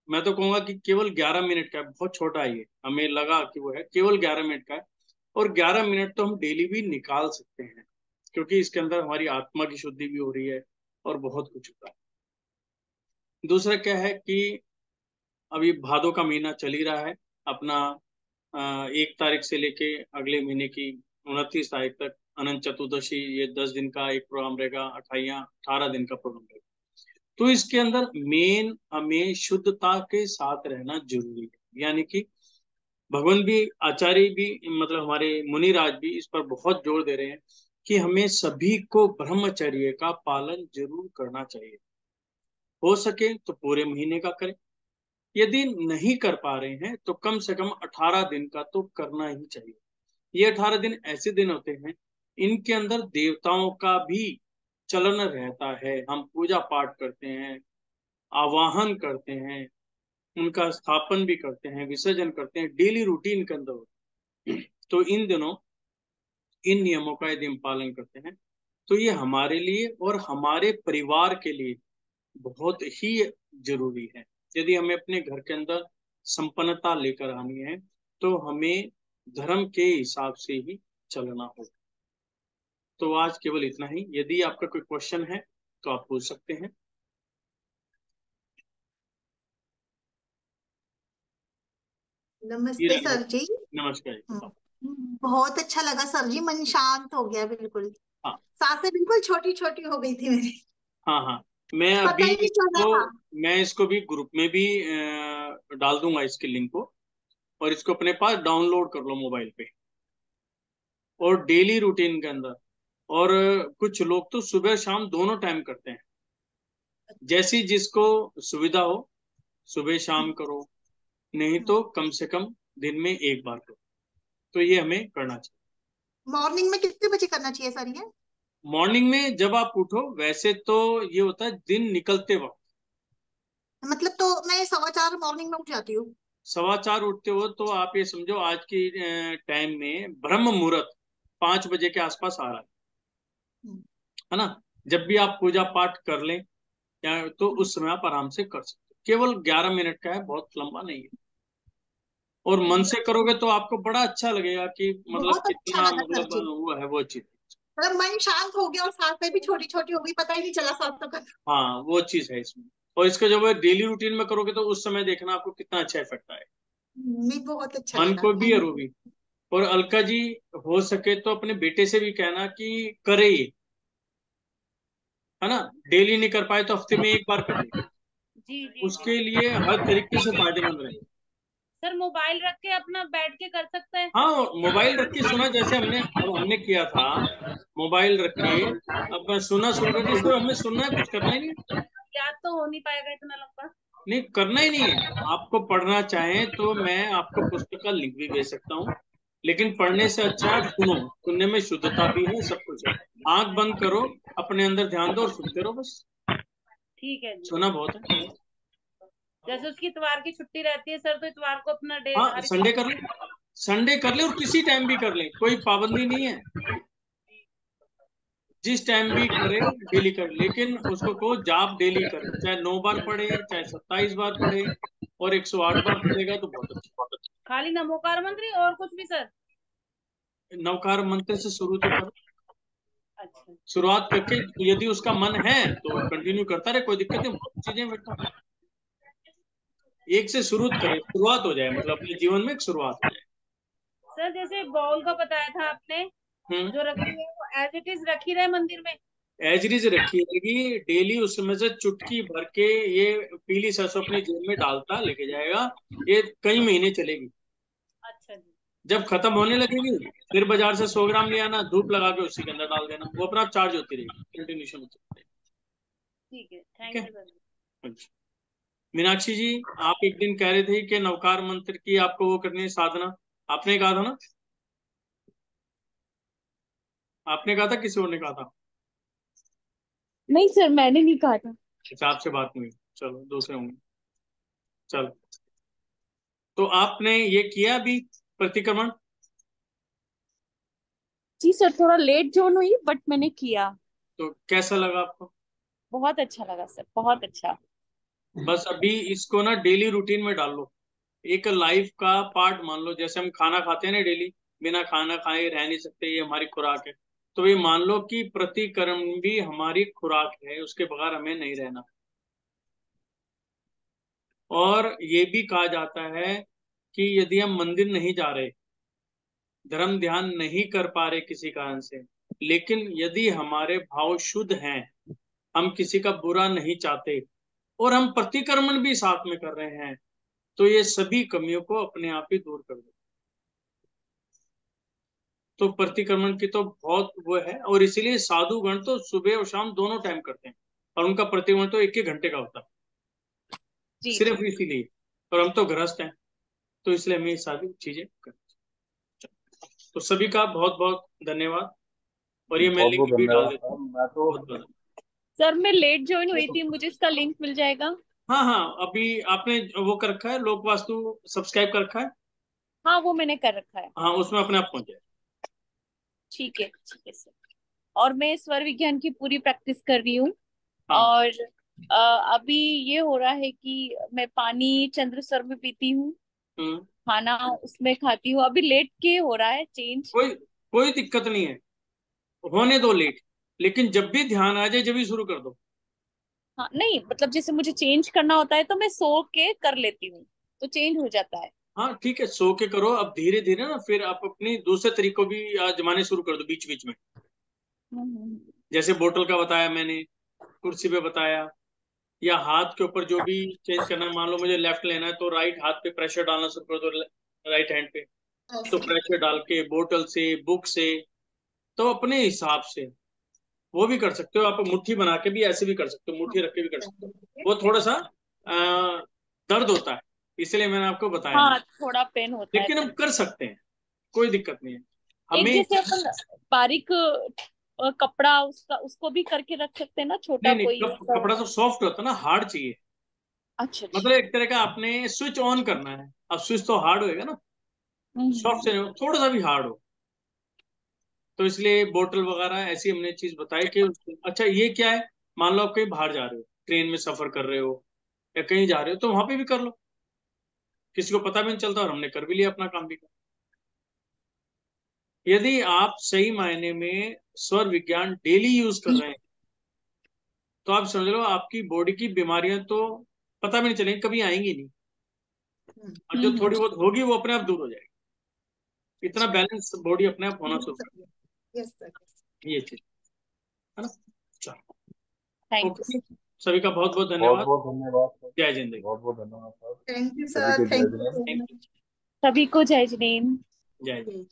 मैं तो कहूंगा कि केवल 11 मिनट का है, बहुत छोटा है ये, हमें लगा कि वो है केवल 11 मिनट का है। और 11 मिनट तो हम डेली भी निकाल सकते हैं, क्योंकि इसके अंदर हमारी आत्मा की शुद्धि भी हो रही है और बहुत कुछ होता है। दूसरा क्या है कि अभी भादों का महीना चल ही रहा है अपना। 1 तारीख से लेके अगले महीने की 29 तारीख तक अनंत चतुर्दशी, ये 10 दिन का एक प्रोग्राम रहेगा, 18 दिन का प्रोग्राम रहेगा। तो इसके अंदर मेन हमें शुद्धता के साथ रहना जरूरी है। यानी कि भगवान भी, आचार्य भी, मतलब हमारे मुनिराज भी इस पर बहुत जोर दे रहे हैं कि हमें सभी को ब्रह्मचर्य का पालन जरूर करना चाहिए। हो सके तो पूरे महीने का करें, यदि नहीं कर पा रहे हैं तो कम से कम 18 दिन का तो करना ही चाहिए। ये 18 दिन ऐसे दिन होते हैं, इनके अंदर देवताओं का भी चलन रहता है। हम पूजा पाठ करते हैं, आवाहन करते हैं, उनका स्थापन भी करते हैं, विसर्जन करते हैं, डेली रूटीन के अंदर होता है। तो इन दिनों इन नियमों का यदि हम पालन करते हैं तो ये हमारे लिए और हमारे परिवार के लिए बहुत ही जरूरी है। यदि हमें अपने घर के अंदर संपन्नता लेकर आनी है तो हमें धर्म के हिसाब से ही चलना होगा। तो आज केवल इतना ही। यदि आपका कोई क्वेश्चन है तो आप पूछ सकते हैं। नमस्ते सर जी। नमस्कार जी, बताओ। बहुत अच्छा लगा सर जी, मन शांत हो गया बिल्कुल। हाँ सांसें बिल्कुल छोटी छोटी हो गई थी मेरी, हाँ हाँ, मैं पता अभी ही नहीं चल रहा इसको था। मैं इसको भी ग्रुप में भी डाल दूंगा इसके लिंक को, और इसको अपने पास डाउनलोड कर लो मोबाइल पे, और डेली रूटीन के अंदर। और कुछ लोग तो सुबह शाम दोनों टाइम करते हैं, जैसी जिसको सुविधा हो, सुबह शाम करो, नहीं तो कम से कम दिन में एक बार करो। तो ये हमें करना चाहिए। मॉर्निंग में कितने बजे करना चाहिए सर ये? मॉर्निंग में जब आप उठो, वैसे तो ये होता है दिन निकलते वक्त। मतलब तो मैं 4:15 मॉर्निंग में उठ जाती हूँ। 4:15 उठते हो तो आप ये समझो आज की टाइम में ब्रह्म मुहूर्त 5 बजे के आसपास आ रहा है ना। जब भी आप पूजा पाठ कर लें या तो उस समय आप आराम से कर सकते हो। केवल 11 मिनट का है, बहुत लंबा नहीं है। और मन से करोगे तो आपको बड़ा अच्छा लगेगा कि मतलब बहुत अच्छा कितना लगा सर मतलब जी, वो है वो चीज। मतलब मन शांत हो गया और सांस में भी छोटी छोटी हो गई, पता ही नहीं चला सांसों का। हाँ वो चीज है इसमें। और इसका जब डेली रूटीन में करोगे तो उस समय देखना आपको कितना अच्छा इफेक्ट आएगा, नहीं बहुत अच्छा मन लगा, को भी और थैंक वो भी। और अलका जी, हो सके तो अपने बेटे से भी कहना कि करे ये, है ना। डेली नहीं कर पाए तो हफ्ते में एक बार कर ले, जी जी उसके जी। लिए हर तरीके से फायदेमंद रहे। सर मोबाइल रख के अपना बैठ के कर सकते हैं? हाँ मोबाइल रख के सुना, जैसे हमने किया था, मोबाइल रख के अब सुना शुरू कर दिया। इसमें हमें सुनना है, कुछ करना ही नहीं है। याद तो हो नहीं पाएगा इतना लंबा। नहीं करना ही नहीं है। आपको पढ़ना चाहें तो मैं आपको पुस्तक का लिंक भी भेज सकता हूँ, लेकिन पढ़ने से अच्छा आप सुनो, सुनने में शुद्धता भी है, सब कुछ है। आंख बंद करो, अपने अंदर ध्यान दो और सुनते रहो बस। ठीक है जी। सुना बहुत है। जैसे उसकी इतवार की छुट्टी रहती है सर, तो इतवार को अपना डे हाँ हर संडे कर ले, संडे कर ले और किसी टाइम भी कर ले, कोई पाबंदी नहीं है। जिस टाइम भी करे डेली करे, लेकिन उसको कहो जाप डेली करे, चाहे 9 बार पढ़े, चाहे 27 बार पढ़े, और 108 बार पढ़ेगा तो बहुत अच्छा। खाली नमोकार मंत्री और कुछ भी सर? नवकार मंत्र से शुरू तो करो, अच्छा। शुरुआत करके यदि उसका मन है तो कंटिन्यू करता रहे, कोई दिक्कत नहीं, बहुत चीजें बेटा। एक से शुरू करे, शुरुआत हो जाए, मतलब अपने जीवन में एक शुरुआत हो जाए। सर जैसे बाउल का बताया था आपने, हम्म। जो रखी है वो एज इट इज रखी रहे मंदिर में? एज इट इज रखी रहेगी, डेली उसमें से चुटकी भर के ये पीली सरसों अपनी जेब में डालता लेके जाएगा, ये कई महीने चलेगी। अच्छा जी। जब खत्म होने लगेगी फिर बाजार से 100 ग्राम ले आना, धूप लगा के उसी के अंदर डाल देना, वो अपना चार्ज होती रहेगी, कंटिन्यूशन होती रहेगी। ठीक है, ठीक थैंक है। You sir. अच्छा। मीनाक्षी जी, आप एक दिन कह रहे थे कि नवकार मंत्र की आपको वो करनी है साधना, आपने कहा था ना? आपने कहा था किसी और ने कहा था? नहीं सर, मैंने नहीं कहा था। अच्छा, आपसे बात नहीं हुई, चलो दूसरे होंगे। चलो, तो आपने ये किया अभी प्रतिक्रमण? जी सर, थोड़ा लेट जोन हुई बट मैंने किया। तो कैसा लगा आपको? बहुत अच्छा लगा सर, बहुत अच्छा। बस अभी इसको ना डेली रूटीन में डाल लो, एक लाइफ का पार्ट मान लो। जैसे हम खाना खाते हैं ना डेली, बिना खाना खाए रह नहीं सकते, ये हमारी खुराक है। तो ये मान लो कि प्रतिक्रमण भी हमारी खुराक है, उसके बगैर हमें नहीं रहना। और ये भी कहा जाता है कि यदि हम मंदिर नहीं जा रहे, धर्म ध्यान नहीं कर पा रहे किसी कारण से, लेकिन यदि हमारे भाव शुद्ध हैं, हम किसी का बुरा नहीं चाहते, और हम प्रतिक्रमण भी साथ में कर रहे हैं, तो ये सभी कमियों को अपने आप ही दूर कर दो। तो प्रतिक्रमण की तो बहुत वो है, और इसीलिए साधुगण तो सुबह और शाम दोनों टाइम करते हैं, और उनका प्रतिक्रमण तो 1-1 घंटे का होता है, जी जी। सिर्फ इसीलिए। और हम तो गृहस्थ हैं, तो इसलिए हमें ये सारी चीजें करनी चाहिए। तो सभी का बहुत बहुत धन्यवाद, और ये मैं बहुत लिंक बहुत भी डाल धन्यवाद देता साहब, हूँ। मैं तो बहुत बहुत। सर मैं लेट ज्वाइन मैं हुई तो थी, मुझे इसका लिंक मिल जाएगा? हाँ हाँ, अभी आपने वो कर रखा है, लोक वास्तु सब्सक्राइब कर रखा है? हाँ वो मैंने कर रखा है। हाँ, उसमें अपने आप पहुंच जाए। ठीक है सर। और मैं स्वर विज्ञान की पूरी प्रैक्टिस कर रही हूँ। हाँ, और अभी ये हो रहा है कि मैं पानी चंद्र स्वर में पीती हूँ, हम्म, खाना उसमें खाती हूँ। अभी लेट के हो रहा है चेंज। कोई कोई दिक्कत नहीं है, होने दो लेट, लेकिन जब भी ध्यान आ जाए जब भी शुरू कर दो। हाँ नहीं, मतलब जैसे मुझे चेंज करना होता है तो मैं सो के कर लेती हूँ, तो चेंज हो जाता है। हाँ ठीक है, सो के करो। अब धीरे धीरे ना फिर आप अपनी दूसरे तरीकों भी आजमाने शुरू कर दो बीच बीच में। हम्म। जैसे बोतल का बताया मैंने, कुर्सी पे बताया, या हाथ के ऊपर जो भी चेंज करना है। मान लो मुझे लेफ्ट लेना है तो राइट हाथ पे प्रेशर डालना शुरू कर दो, राइट हैंड पे। तो ऐसे प्रेशर डाल के बोतल से, बुक से, तो अपने हिसाब से वो भी कर सकते हो। आप मुट्ठी बना के भी ऐसे भी कर सकते हो, मुट्ठी रख के भी कर सकते हो। वो थोड़ा सा दर्द होता है, इसलिए मैंने आपको बताया नहीं, हाँ थोड़ा पेन होता है लेकिन हम तब। कर सकते हैं, कोई दिक्कत नहीं है एक हमें। जैसे अपन बारीक कपड़ा उसका उसको भी करके रख सकते हैं ना, छोटा नहीं नहीं, कोई ऐसा? कपड़ा तो सॉफ्ट होता है ना, हार्ड चाहिए। अच्छा मतलब अच्छा। एक तरह का आपने स्विच ऑन करना है, अब स्विच तो हार्ड होएगा ना, सॉफ्ट से हम्म। नहीं हो, थोड़ा सा भी हार्ड हो। तो इसलिए बोतल वगैरह ऐसी हमने चीज बताई कि अच्छा ये क्या है, मान लो आप कहीं बाहर जा रहे हो, ट्रेन में सफर कर रहे हो या कहीं जा रहे हो, तो वहां पे भी कर लो। किसी को पता भी नहीं चलता और हमने कर भी लिया, अपना काम भी कर। यदि आप सही मायने में स्वर विज्ञान डेली यूज कर रहे हैं तो आप समझ लो आपकी बॉडी की बीमारियां तो पता भी नहीं चलेंगी, कभी आएंगी नहीं, और जो थोड़ी बहुत होगी वो अपने आप दूर हो जाएगी। इतना बैलेंस बॉडी अपने आप होना शुरू कर यस सर। ये चीज है ना। चलो थैंक ओके, सभी का बहुत बहुत बहुत धन्यवाद। बहुत धन्यवाद सर, जय जिंदगी। बहुत बहुत धन्यवाद सर, थैंक यू सभी सर, को जय थैंक यू जय। So thank much. यू। सभी को जय जिनेन्द्र। जय जय।